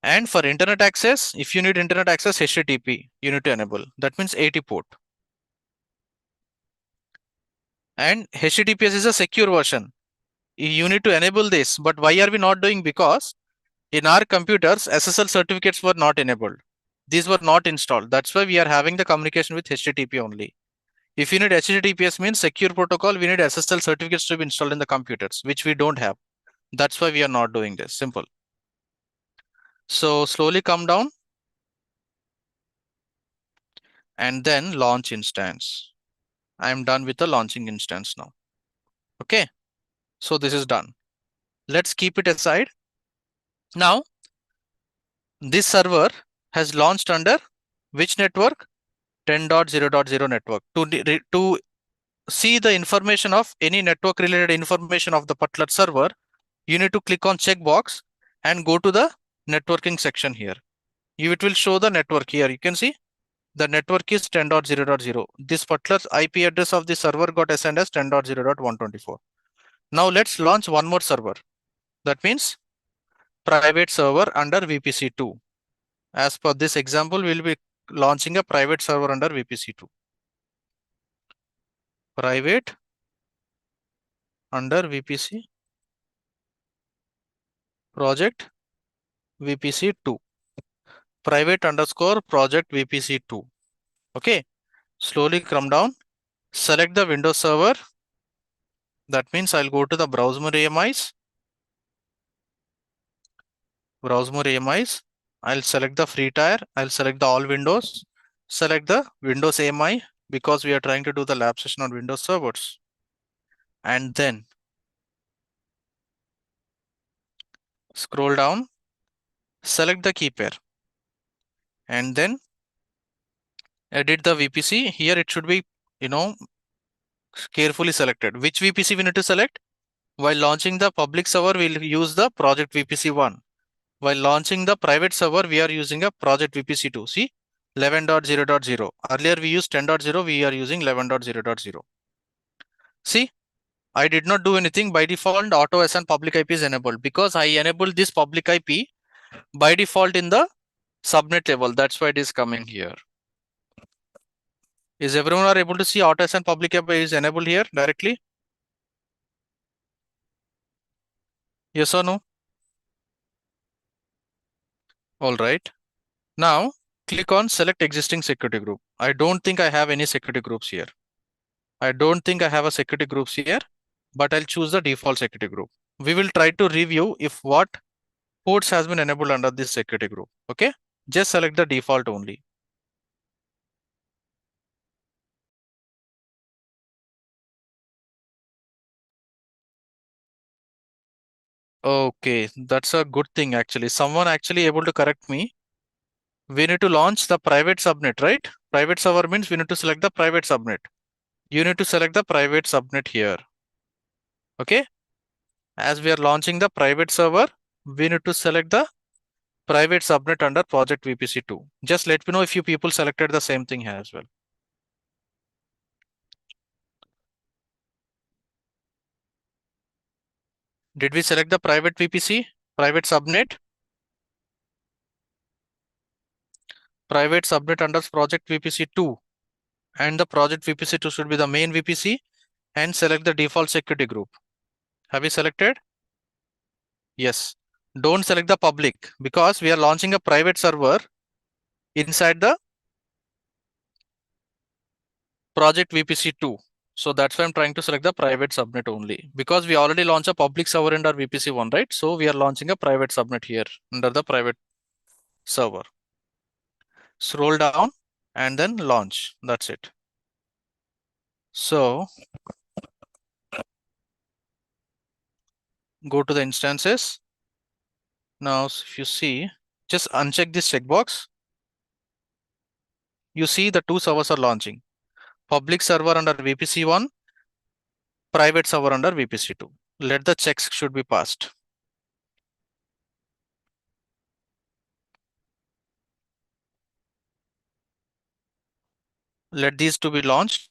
And for internet access, if you need internet access HTTP, you need to enable. That means 80 port. And HTTPS is a secure version. You need to enable this. But why are we not doing? Because in our computers, SSL certificates were not enabled. These were not installed. That's why we are having the communication with HTTP only. If you need HTTPS means secure protocol, we need SSL certificates to be installed in the computers, which we don't have. That's why we are not doing this. Simple. So slowly come down and then launch instance. I am done with the launching instance now. Okay. So this is done. Let's keep it aside. Now, this server has launched under which network? 10.0.0 network. To see the information of any network related information of the particular server, you need to click on checkbox and go to the networking section here. It will show the network here. You can see the network is 10.0.0. This particular IP address of the server got assigned as 10.0.124. Now let's launch one more server. That means private server under VPC2. As per this example, we'll be launching a private server under VPC2. Private under VPC project VPC2. Private underscore project VPC2. Okay. Slowly come down. Select the Windows server. That means I'll go to the browse more AMIs. Browse more AMIs. I'll select the free tier. I'll select the all windows. Select the Windows AMI because we are trying to do the lab session on Windows servers. And then scroll down, select the key pair, and then edit the VPC. Here it should be carefully selected. Which VPC we need to select? While launching the public server, we'll use the project VPC1. While launching the private server, we are using a project VPC2. See, 11.0.0. Earlier we used 10.0, we are using 11.0.0. See, I did not do anything. By default, auto SN public IP is enabled because I enabled this public IP by default in the subnet level. That's why it is coming here. Is everyone are able to see auto SN public IP is enabled here directly? Yes or no? All right. Now click on select existing security group. I don't think I have any security groups here. I don't think I have a security groups here, but I'll choose the default security group. We will try to review if what ports has been enabled under this security group. Okay. Just select the default only. Okay, that's a good thing actually. Someone actually able to correct me. We need to launch the private subnet, right? Private server means we need to select the private subnet. You need to select the private subnet here. Okay. As we are launching the private server, we need to select the private subnet under project VPC2. Just let me know if you people selected the same thing here as well. Did we select the private VPC, private subnet? Private subnet under project VPC2, and the project VPC2 should be the main VPC, and select the default security group. Have you selected? Yes. Don't select the public because we are launching a private server inside the project VPC2. So that's why I'm trying to select the private subnet only because we already launched a public server under VPC1, right? So we are launching a private subnet here under the private server. Scroll down and then launch. That's it. So go to the instances. Now, if you see, just uncheck this checkbox. You see the two servers are launching. Public server under VPC1, private server under VPC2. Let the checks should be passed. Let these two be launched.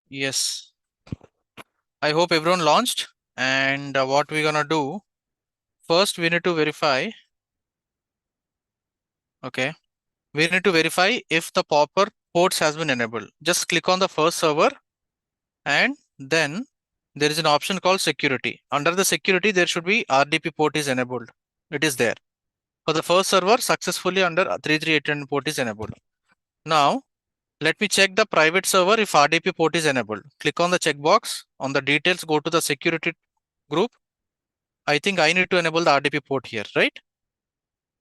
Yes. I hope everyone launched. And what we're gonna do, first we need to verify. Okay. we need to verify if the proper ports has been enabled. Just click on the first server and then there is an option called security. Under the security, there should be RDP port is enabled. It is there. For the first server, successfully under 3389 port is enabled. Now, let me check the private server if RDP port is enabled. Click on the checkbox. On the details, go to the security group. I think I need to enable the RDP port here, right?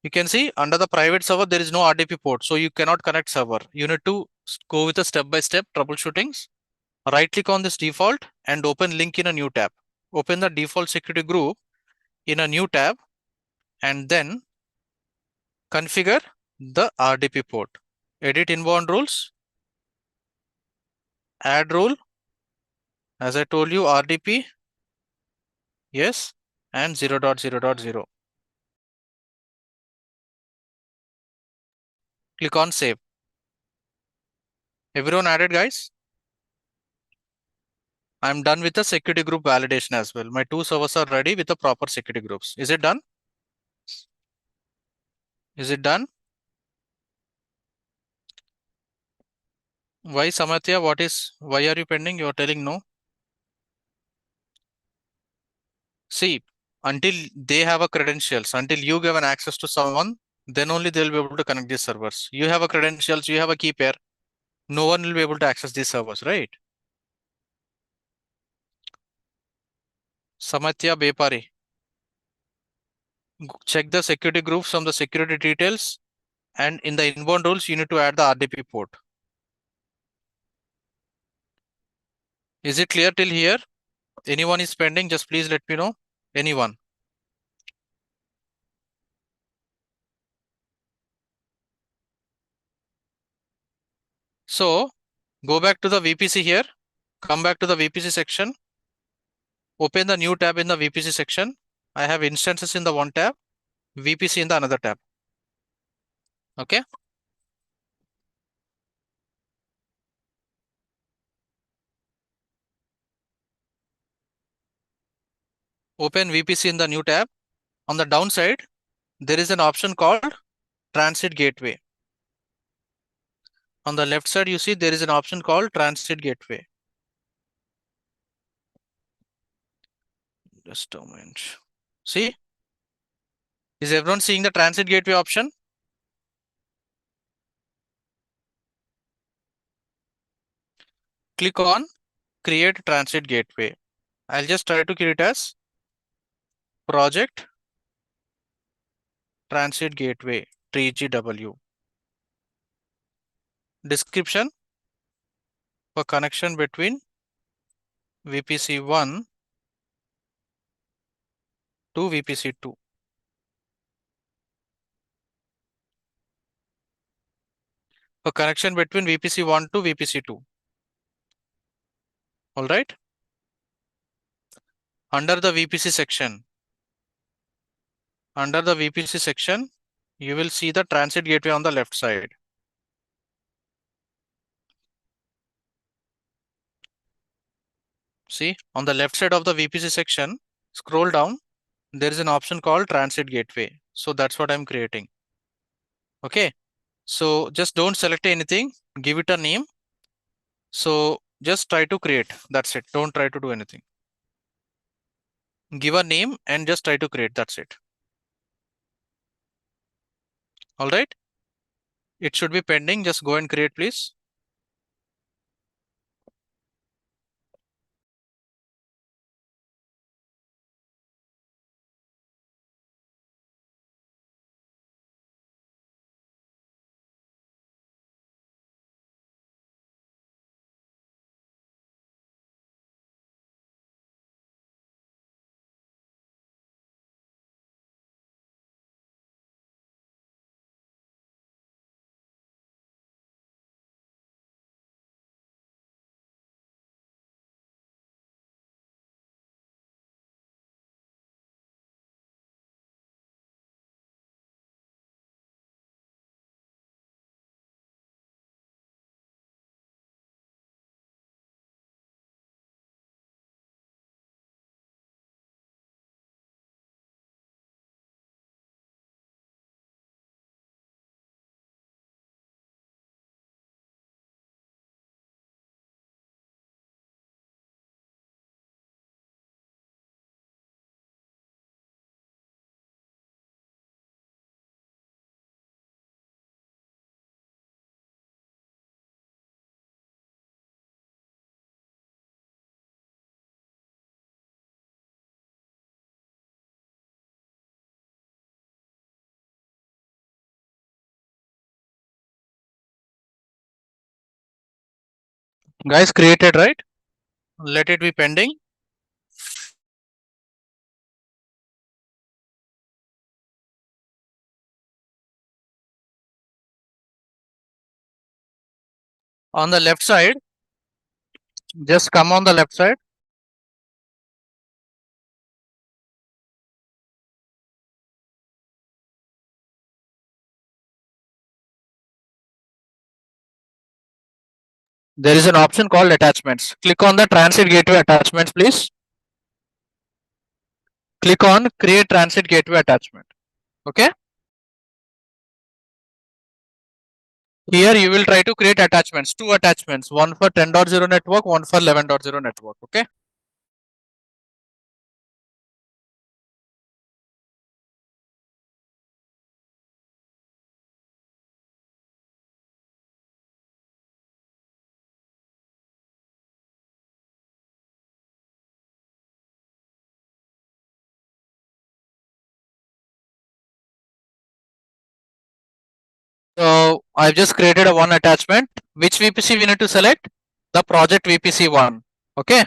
You can see under the private server, there is no RDP port. So you cannot connect server. You need to go with a step-by-step troubleshootings. Right click on this default and open link in a new tab. Open the default security group in a new tab and then configure the RDP port. Edit inbound rules, add rule. As I told you, RDP, yes, and 0.0.0. Click on save. Everyone added, guys? I'm done with the security group validation as well. My two servers are ready with the proper security groups. Is it done? Is it done? Why, Samatya? Why are you pending? You're telling no. See, until they have a credentials, until you give an access to someone, then only they'll be able to connect these servers. You have a credentials, you have a key pair. No one will be able to access these servers, right? Samatya Bepari. Check the security groups from the security details. And in the inbound rules, you need to add the RDP port. Is it clear till here? Anyone is pending? Just please let me know. Anyone? So go back to the VPC here. Come back to the VPC section. Open the new tab in the VPC section. I have instances in the one tab, VPC in the another tab. Okay. Open VPC in the new tab. On the downside, there is an option called Transit Gateway. On the left side, you see there is an option called Transit Gateway. Just a moment. See? Is everyone seeing the Transit Gateway option? Click on Create Transit Gateway. I'll just try to create as Project Transit Gateway TGW. Description for connection between VPC 1 to VPC 2. For connection between VPC 1 to VPC 2. All right. Under the VPC section, you will see the transit gateway on the left side. See, on the left side of the VPC section, scroll down, there is an option called transit gateway. So that's what I'm creating. Okay. So just don't select anything, give it a name. So just try to create. That's it. Don't try to do anything. Give a name and just try to create. That's it. All right. It should be pending. Just go and create, please. Guys, created, right? Let it be pending. On the left side, just come on the left side. There is an option called attachments. Click on the transit gateway attachments, please. Click on create transit gateway attachment. Okay. Here you will try to create attachments, two attachments, one for 10.0 network, one for 11.0 network. Okay. So I've just created a one attachment. Which VPC we need to select? The project VPC one. Okay.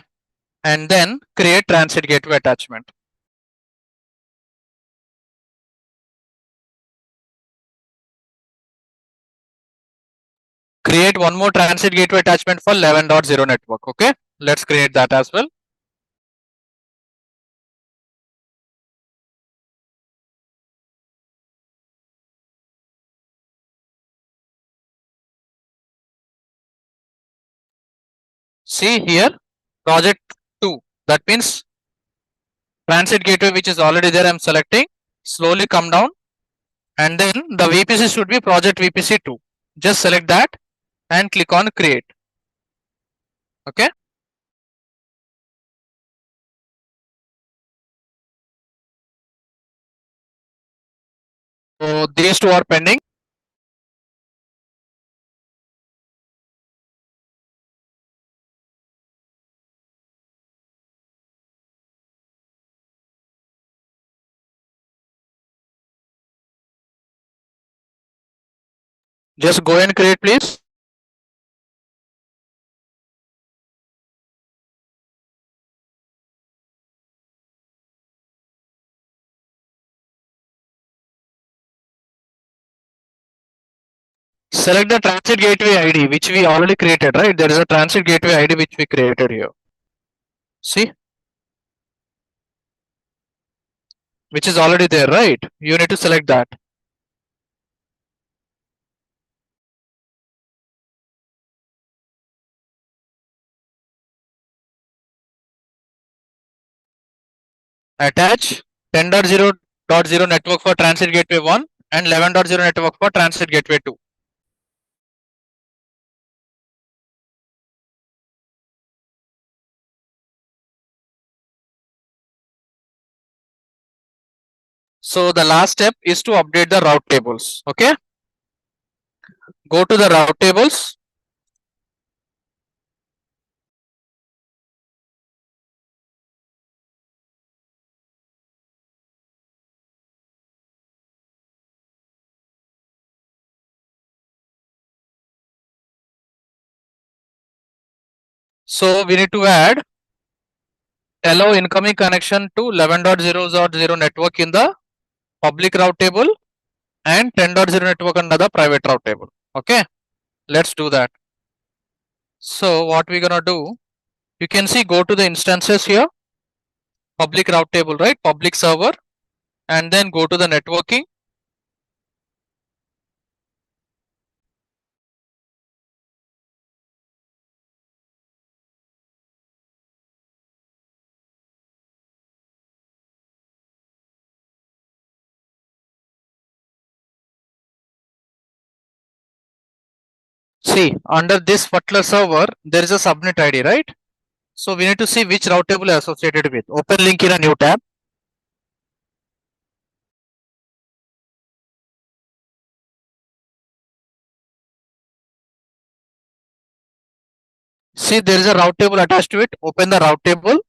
And then create transit gateway attachment. Create one more transit gateway attachment for 11.0 network. Okay. Let's create that as well. See here, project 2. That means transit gateway which is already there. I'm selecting. Slowly come down. And then the VPC should be project VPC 2. Just select that and click on create. Okay. So these two are pending. Just go and create, please. Select the transit gateway ID which we already created, right? There is a transit gateway ID which we created here. See, which is already there, right? You need to select that. Attach 10.0.0 network for transit gateway 1 and 11.0 network for transit gateway 2. So the last step is to update the route tables. Okay. Go to the route tables. So we need to add allow incoming connection to 11.0.0 network in the public route table and 10.0 network under the private route table. Okay. Let's do that. So what we're gonna do, you can see go to the instances here, public route table, right? Public server, and then go to the networking. See, under this particular server, there is a subnet ID, right? So we need to see which route table is associated with. Open link in a new tab. See, there is a route table attached to it. Open the route table.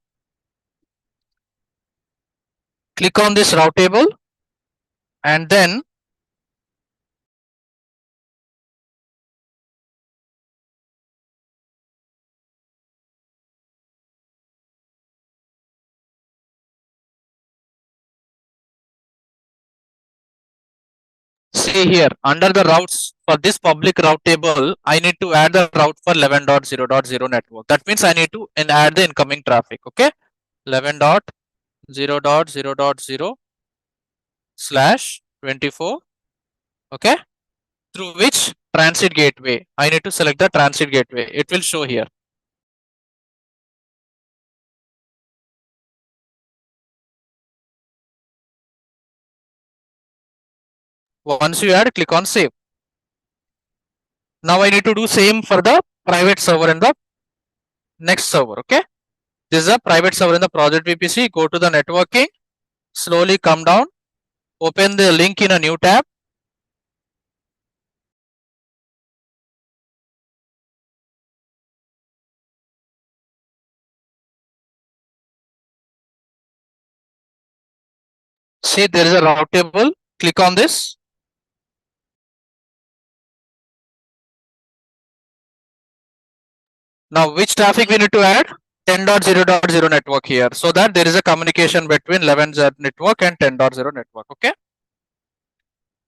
Click on this route table and then See here, under the routes for this public route table, I need to add the route for 11.0.0 network. That means I need to add the incoming traffic. Okay, 11.0.0.0 slash 24. Okay, through which transit gateway I need to select the transit gateway. It will show here. Once you add, click on save. Now I need to do same for the private server and the next server. Okay, this is a private server in the project VPC. Go to the networking, slowly come down, open the link in a new tab. See, there is a route table. Click on this. Now, which traffic we need to add? 10.0.0 network here, so that there is a communication between 11 network and 10.0 network. Okay,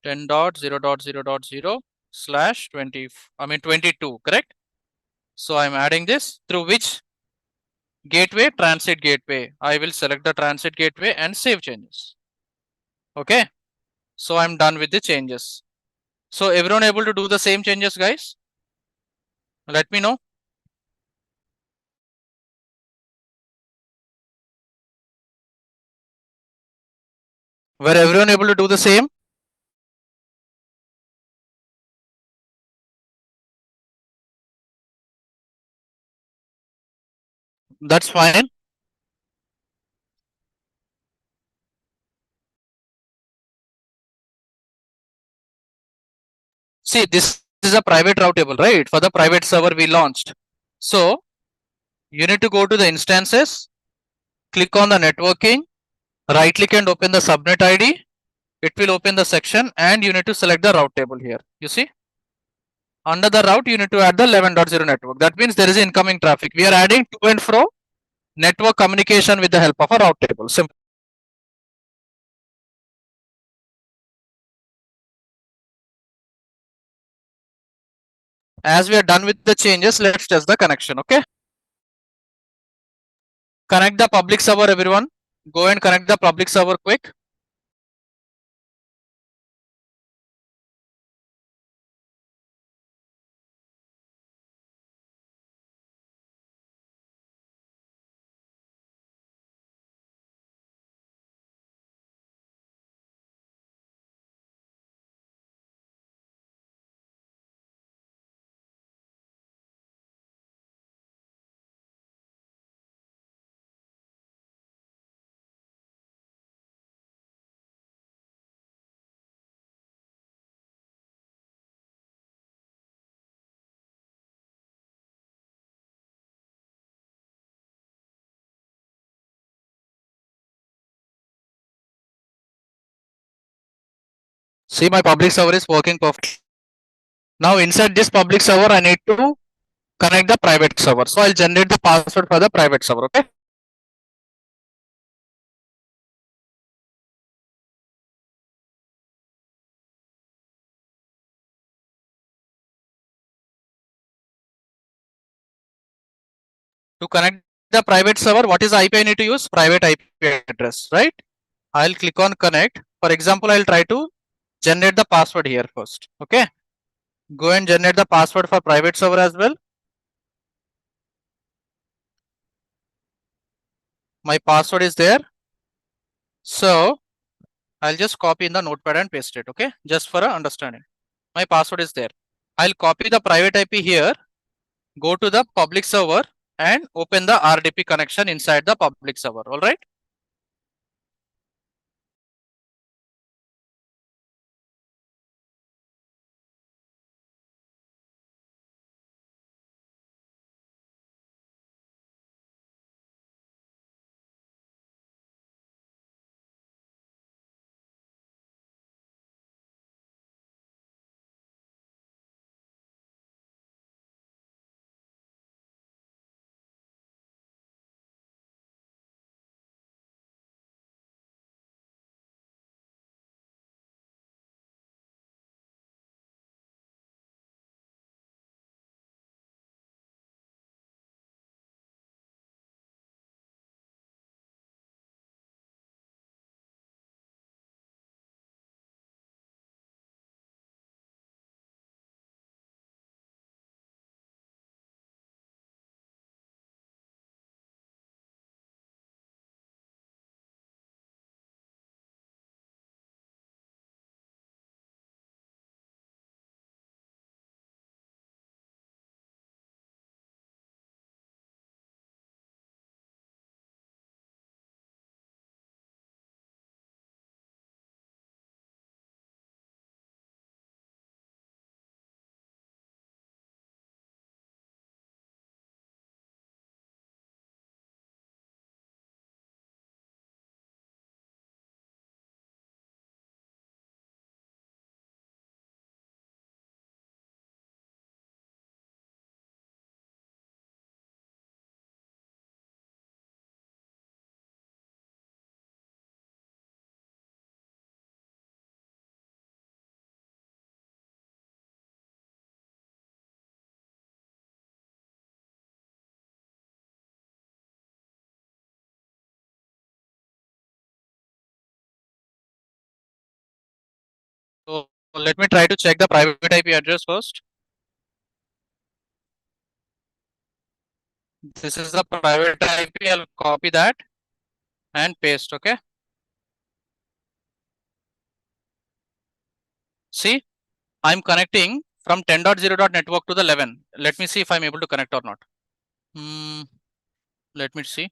10.0.0.0 slash 20. I mean 22. Correct. So I'm adding this through which gateway? Transit gateway. I will select the transit gateway and save changes. Okay. So I'm done with the changes. So everyone able to do the same changes, guys? Let me know. Were everyone able to do the same? That's fine. See, this is a private route table, right? For the private server we launched. So you need to go to the instances, click on the networking, right click and open the subnet ID. It will open the section and you need to select the route table here. You see, under the route you need to add the 11.0 network. That means there is incoming traffic. We are adding to and fro network communication with the help of a route table. Simple. As we are done with the changes, let's test the connection. Okay, connect the public server, everyone. Go and connect the public server quick. See, my public server is working perfectly. Now inside this public server, I need to connect the private server. So I'll generate the password for the private server. Okay. To connect the private server, what is the IP I need to use? Private IP address, right? I'll click on connect. For example, I'll try to generate the password here first. Okay. Go and generate the password for private server as well. My password is there. So I'll just copy in the notepad and paste it. Okay. Just for a understanding. My password is there. I'll copy the private IP here. Go to the public server and open the RDP connection inside the public server. All right. let me try to check the private IP address first. This is the private IP. I'll copy that and paste. Okay. See, I'm connecting from 10.0.network to the 11. Let me see if I'm able to connect or not. Let me see.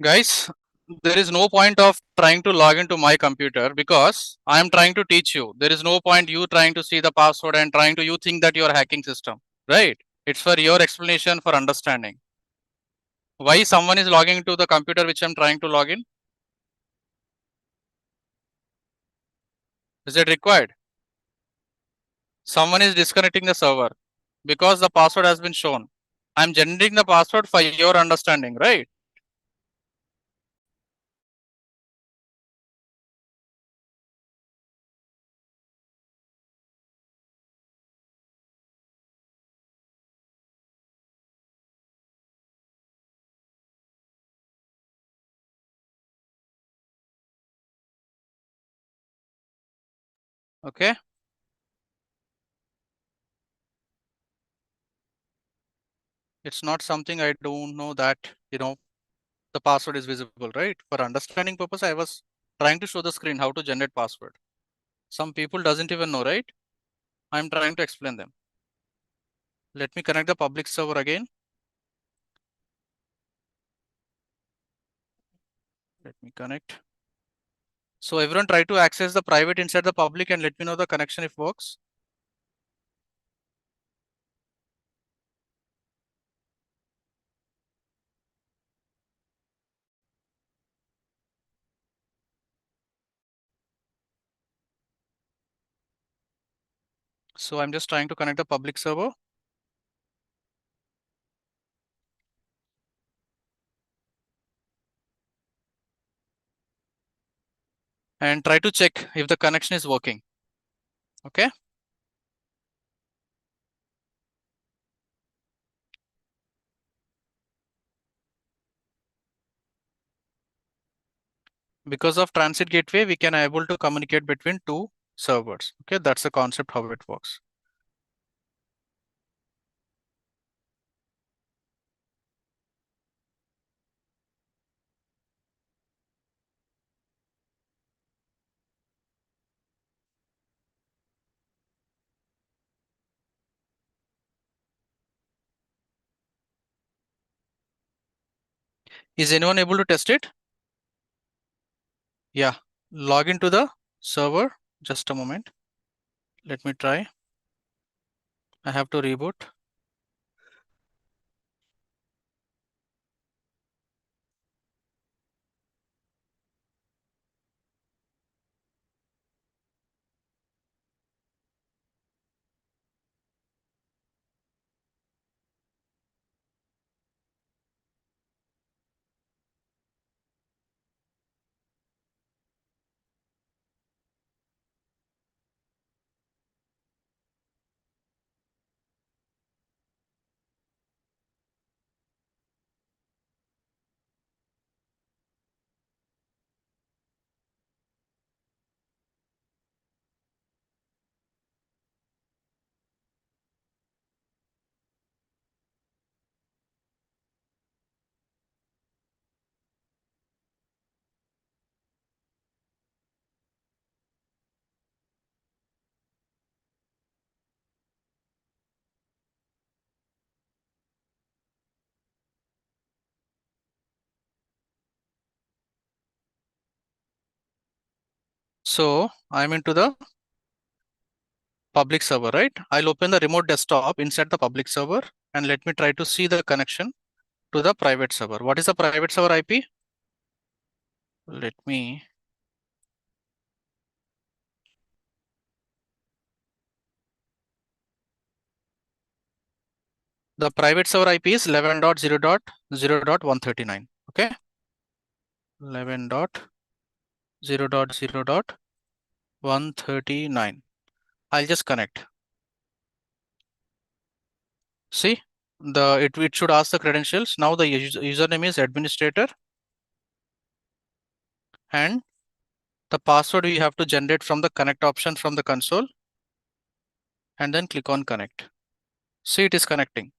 Guys, there is no point of trying to log into my computer because I am trying to teach you. There is no point you trying to see the password and trying to you think that you are hacking system, right? It's for your explanation for understanding. Why someone is logging into the computer which I'm trying to log in? Is it required? Someone is disconnecting the server because the password has been shown. I'm generating the password for your understanding, right? Okay. It's not something I don't know that, the password is visible, right? For understanding purpose, I was trying to show the screen how to generate password. Some people doesn't even know, right? I'm trying to explain them. Let me connect the public server again. Let me connect. So everyone try to access the private inside the public and let me know the connection if works. So I'm just trying to connect the public server. And try to check if the connection is working. Okay. Because of transit gateway, we can able to communicate between two servers. Okay, that's the concept how it works. Is anyone able to test it? Yeah, log into the server. Just a moment. Let me try. I have to reboot. So I'm into the public server, right? I'll open the remote desktop inside the public server and let me try to see the connection to the private server. What is the private server IP? Let me. The private server IP is 11.0.0.139. Okay. 11.0.0.139. 139. I'll just connect. See, it should ask the credentials. Now the username is administrator, and the password we have to generate from the connect option from the console, and then click on connect. See, it is connecting.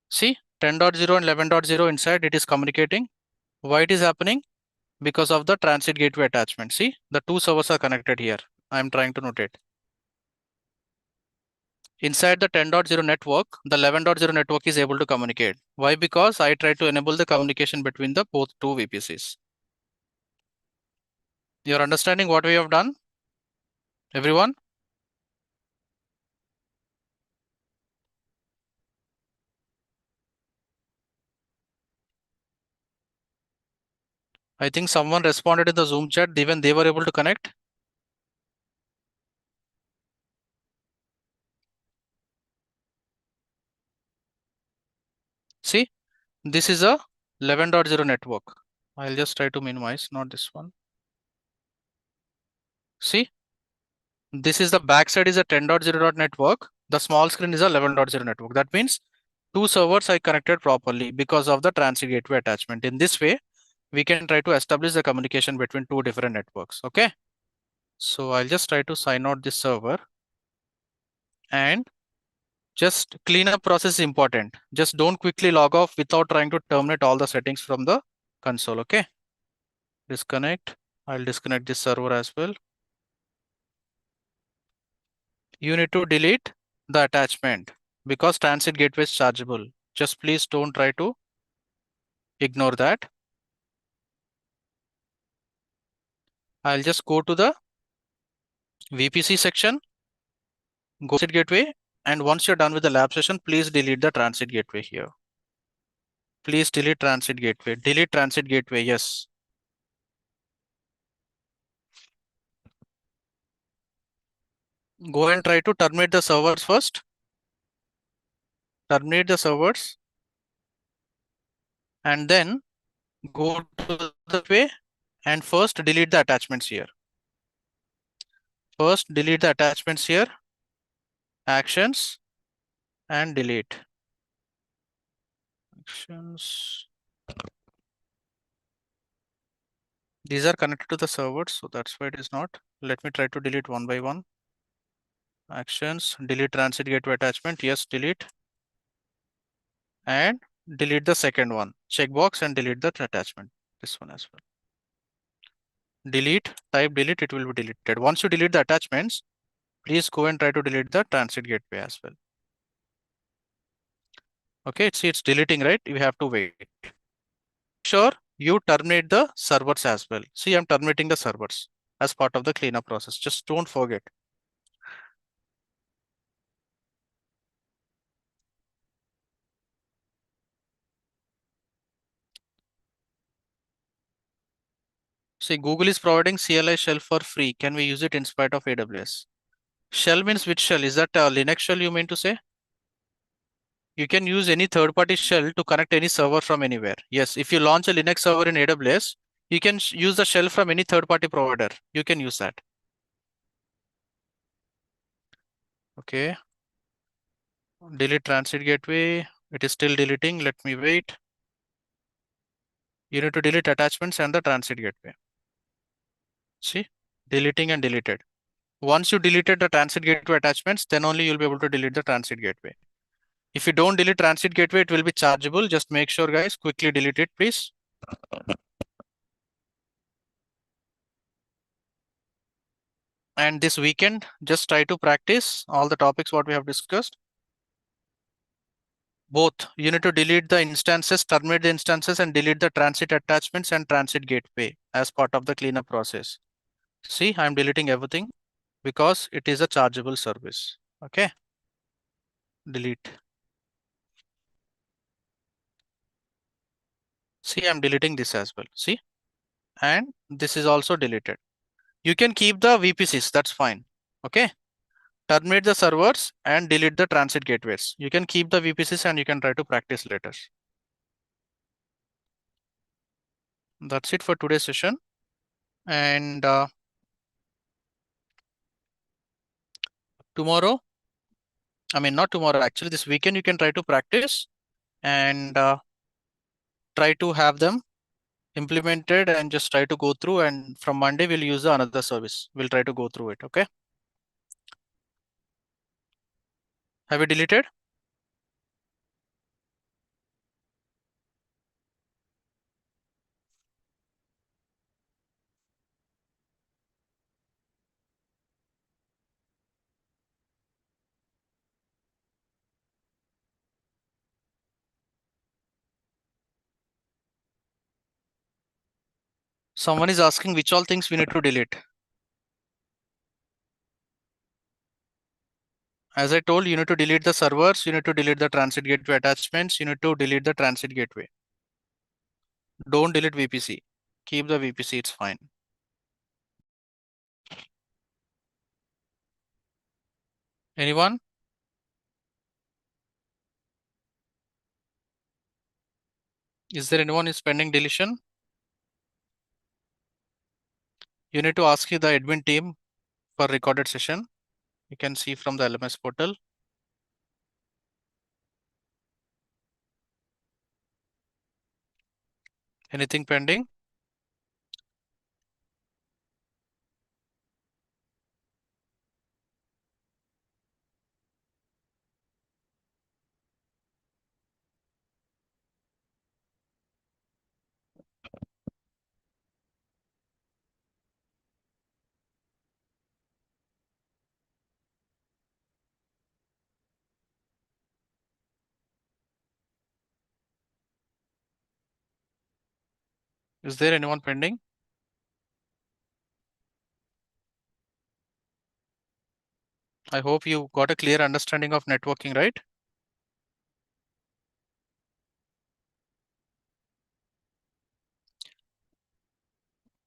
See, 10.0 and 11.0 inside it is communicating. Why it is happening? Because of the transit gateway attachment. See, the two servers are connected here. I am trying to notate. Inside the 10.0 network, the 11.0 network is able to communicate. Why? Because I tried to enable the communication between the both two VPCs. You're understanding what we have done, everyone? I think someone responded in the Zoom chat, even they were able to connect. See, this is a 11.0 network. I'll just try to minimize, not this one. See, this is the backside is a 10.0 network. The small screen is a 11.0 network. That means two servers are connected properly because of the transit gateway attachment. In this way, we can try to establish the communication between two different networks. Okay. So I'll just try to sign out this server, and just cleanup process is important. Just don't quickly log off without trying to terminate all the settings from the console. Okay. Disconnect. I'll disconnect this server as well. You need to delete the attachment because transit gateway is chargeable. Just please don't try to ignore that. I'll just go to the VPC section, go to transit gateway, and once you're done with the lab session, please delete the transit gateway here. Please delete transit gateway. Delete transit gateway. Yes. Go and try to terminate the servers first. Terminate the servers, and then go to the way and first delete the attachments here. First delete the attachments here, actions, and delete. Actions. These are connected to the servers, so that's why it is not. Let me try to delete one by one. Actions, delete transit gateway attachment. Yes, delete. And delete the second one. Checkbox and delete that attachment. This one as well. Delete, type delete, it will be deleted. Once you delete the attachments, please go and try to delete the transit gateway as well. Okay, see it's deleting, right? You have to wait. Sure, you terminate the servers as well. See, I'm terminating the servers as part of the cleanup process. Just don't forget. See, Google is providing CLI shell for free. Can we use it in spite of AWS? Shell means which shell? Is that a Linux shell you mean to say? You can use any third-party shell to connect any server from anywhere. Yes, if you launch a Linux server in AWS, you can use the shell from any third-party provider. You can use that. Okay. Delete transit gateway. It is still deleting. Let me wait. You need to delete attachments and the transit gateway. See, deleting and deleted. Once you deleted the transit gateway attachments, then only you'll be able to delete the transit gateway. If you don't delete transit gateway, it will be chargeable. Just make sure, guys, quickly delete it, please. And this weekend, just try to practice all the topics what we have discussed. Both. You need to delete the instances, terminate the instances, and delete the transit attachments and transit gateway as part of the cleanup process. See, I'm deleting everything because it is a chargeable service. Okay. Delete. See, I'm deleting this as well. See, and this is also deleted. You can keep the VPCs, that's fine. Okay. Terminate the servers and delete the transit gateways. You can keep the VPCs and you can try to practice later. That's it for today's session. And tomorrow, I mean, not tomorrow, actually, this weekend, you can try to practice and try to have them implemented and just try to go through. And from Monday, we'll use the another service. We'll try to go through it. Okay. Have you deleted? Someone is asking which all things we need to delete. As I told, you need to delete the servers, you need to delete the transit gateway attachments, you need to delete the transit gateway. Don't delete VPC. Keep the VPC, it's fine. Anyone? Is there anyone is pending deletion? You need to ask the admin team for recorded session. You can see from the LMS portal. Anything pending? Is there anyone pending? I hope you got a clear understanding of networking, right?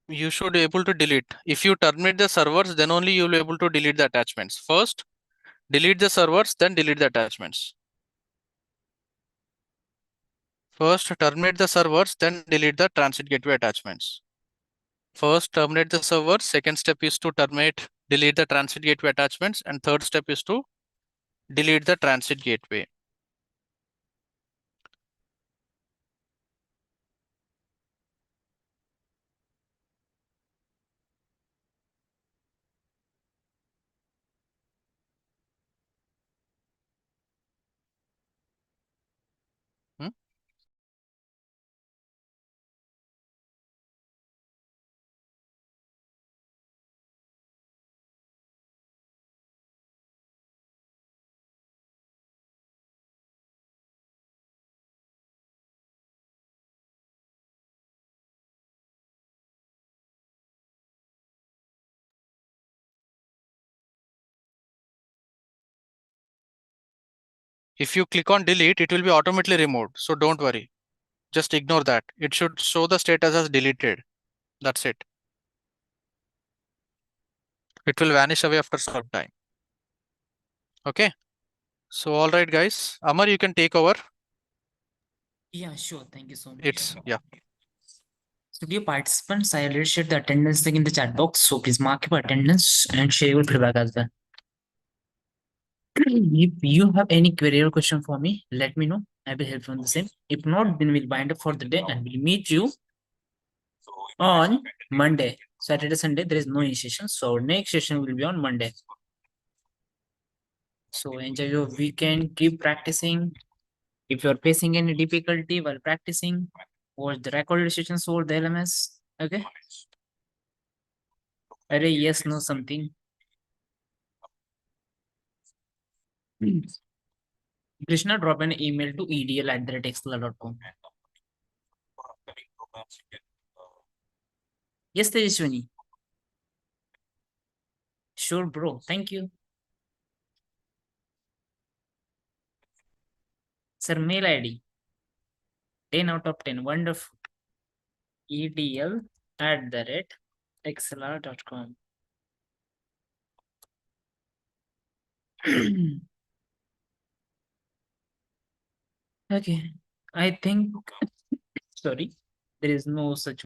You should be able to delete. If you terminate the servers, then only you will be able to delete the attachments. First, delete the servers, then delete the attachments. First, terminate the servers, then delete the transit gateway attachments. First, terminate the server. Second step is to delete the transit gateway attachments. And third step is to delete the transit gateway. Hmm? If you click on delete, it will be automatically removed. So don't worry. Just ignore that. It should show the status as deleted. That's it. It will vanish away after some time. Okay. So all right, guys. Amar, you can take over. Yeah, sure. Thank you so much. It's yeah. So, dear participants, I already shared the attendance link in the chat box. So, please mark your attendance and share your feedback as well. If you have any query or question for me, let me know. I will help you on the same. If not, then we'll bind up for the day and we'll meet you on Monday. Saturday, Sunday, there is no any session. So, our next session will be on Monday. So, enjoy your weekend. Keep practicing. If you're facing any difficulty while practicing, watch the recorded sessions over the LMS. Okay. Array, yes, no, something. Krishna, drop an email to edl@xla.com. Yes, Tejaswini. Sure, bro. Thank you. Sir, mail ID 10 out of 10. Wonderful. edl@xla.com. Okay. I think, sorry, there is no such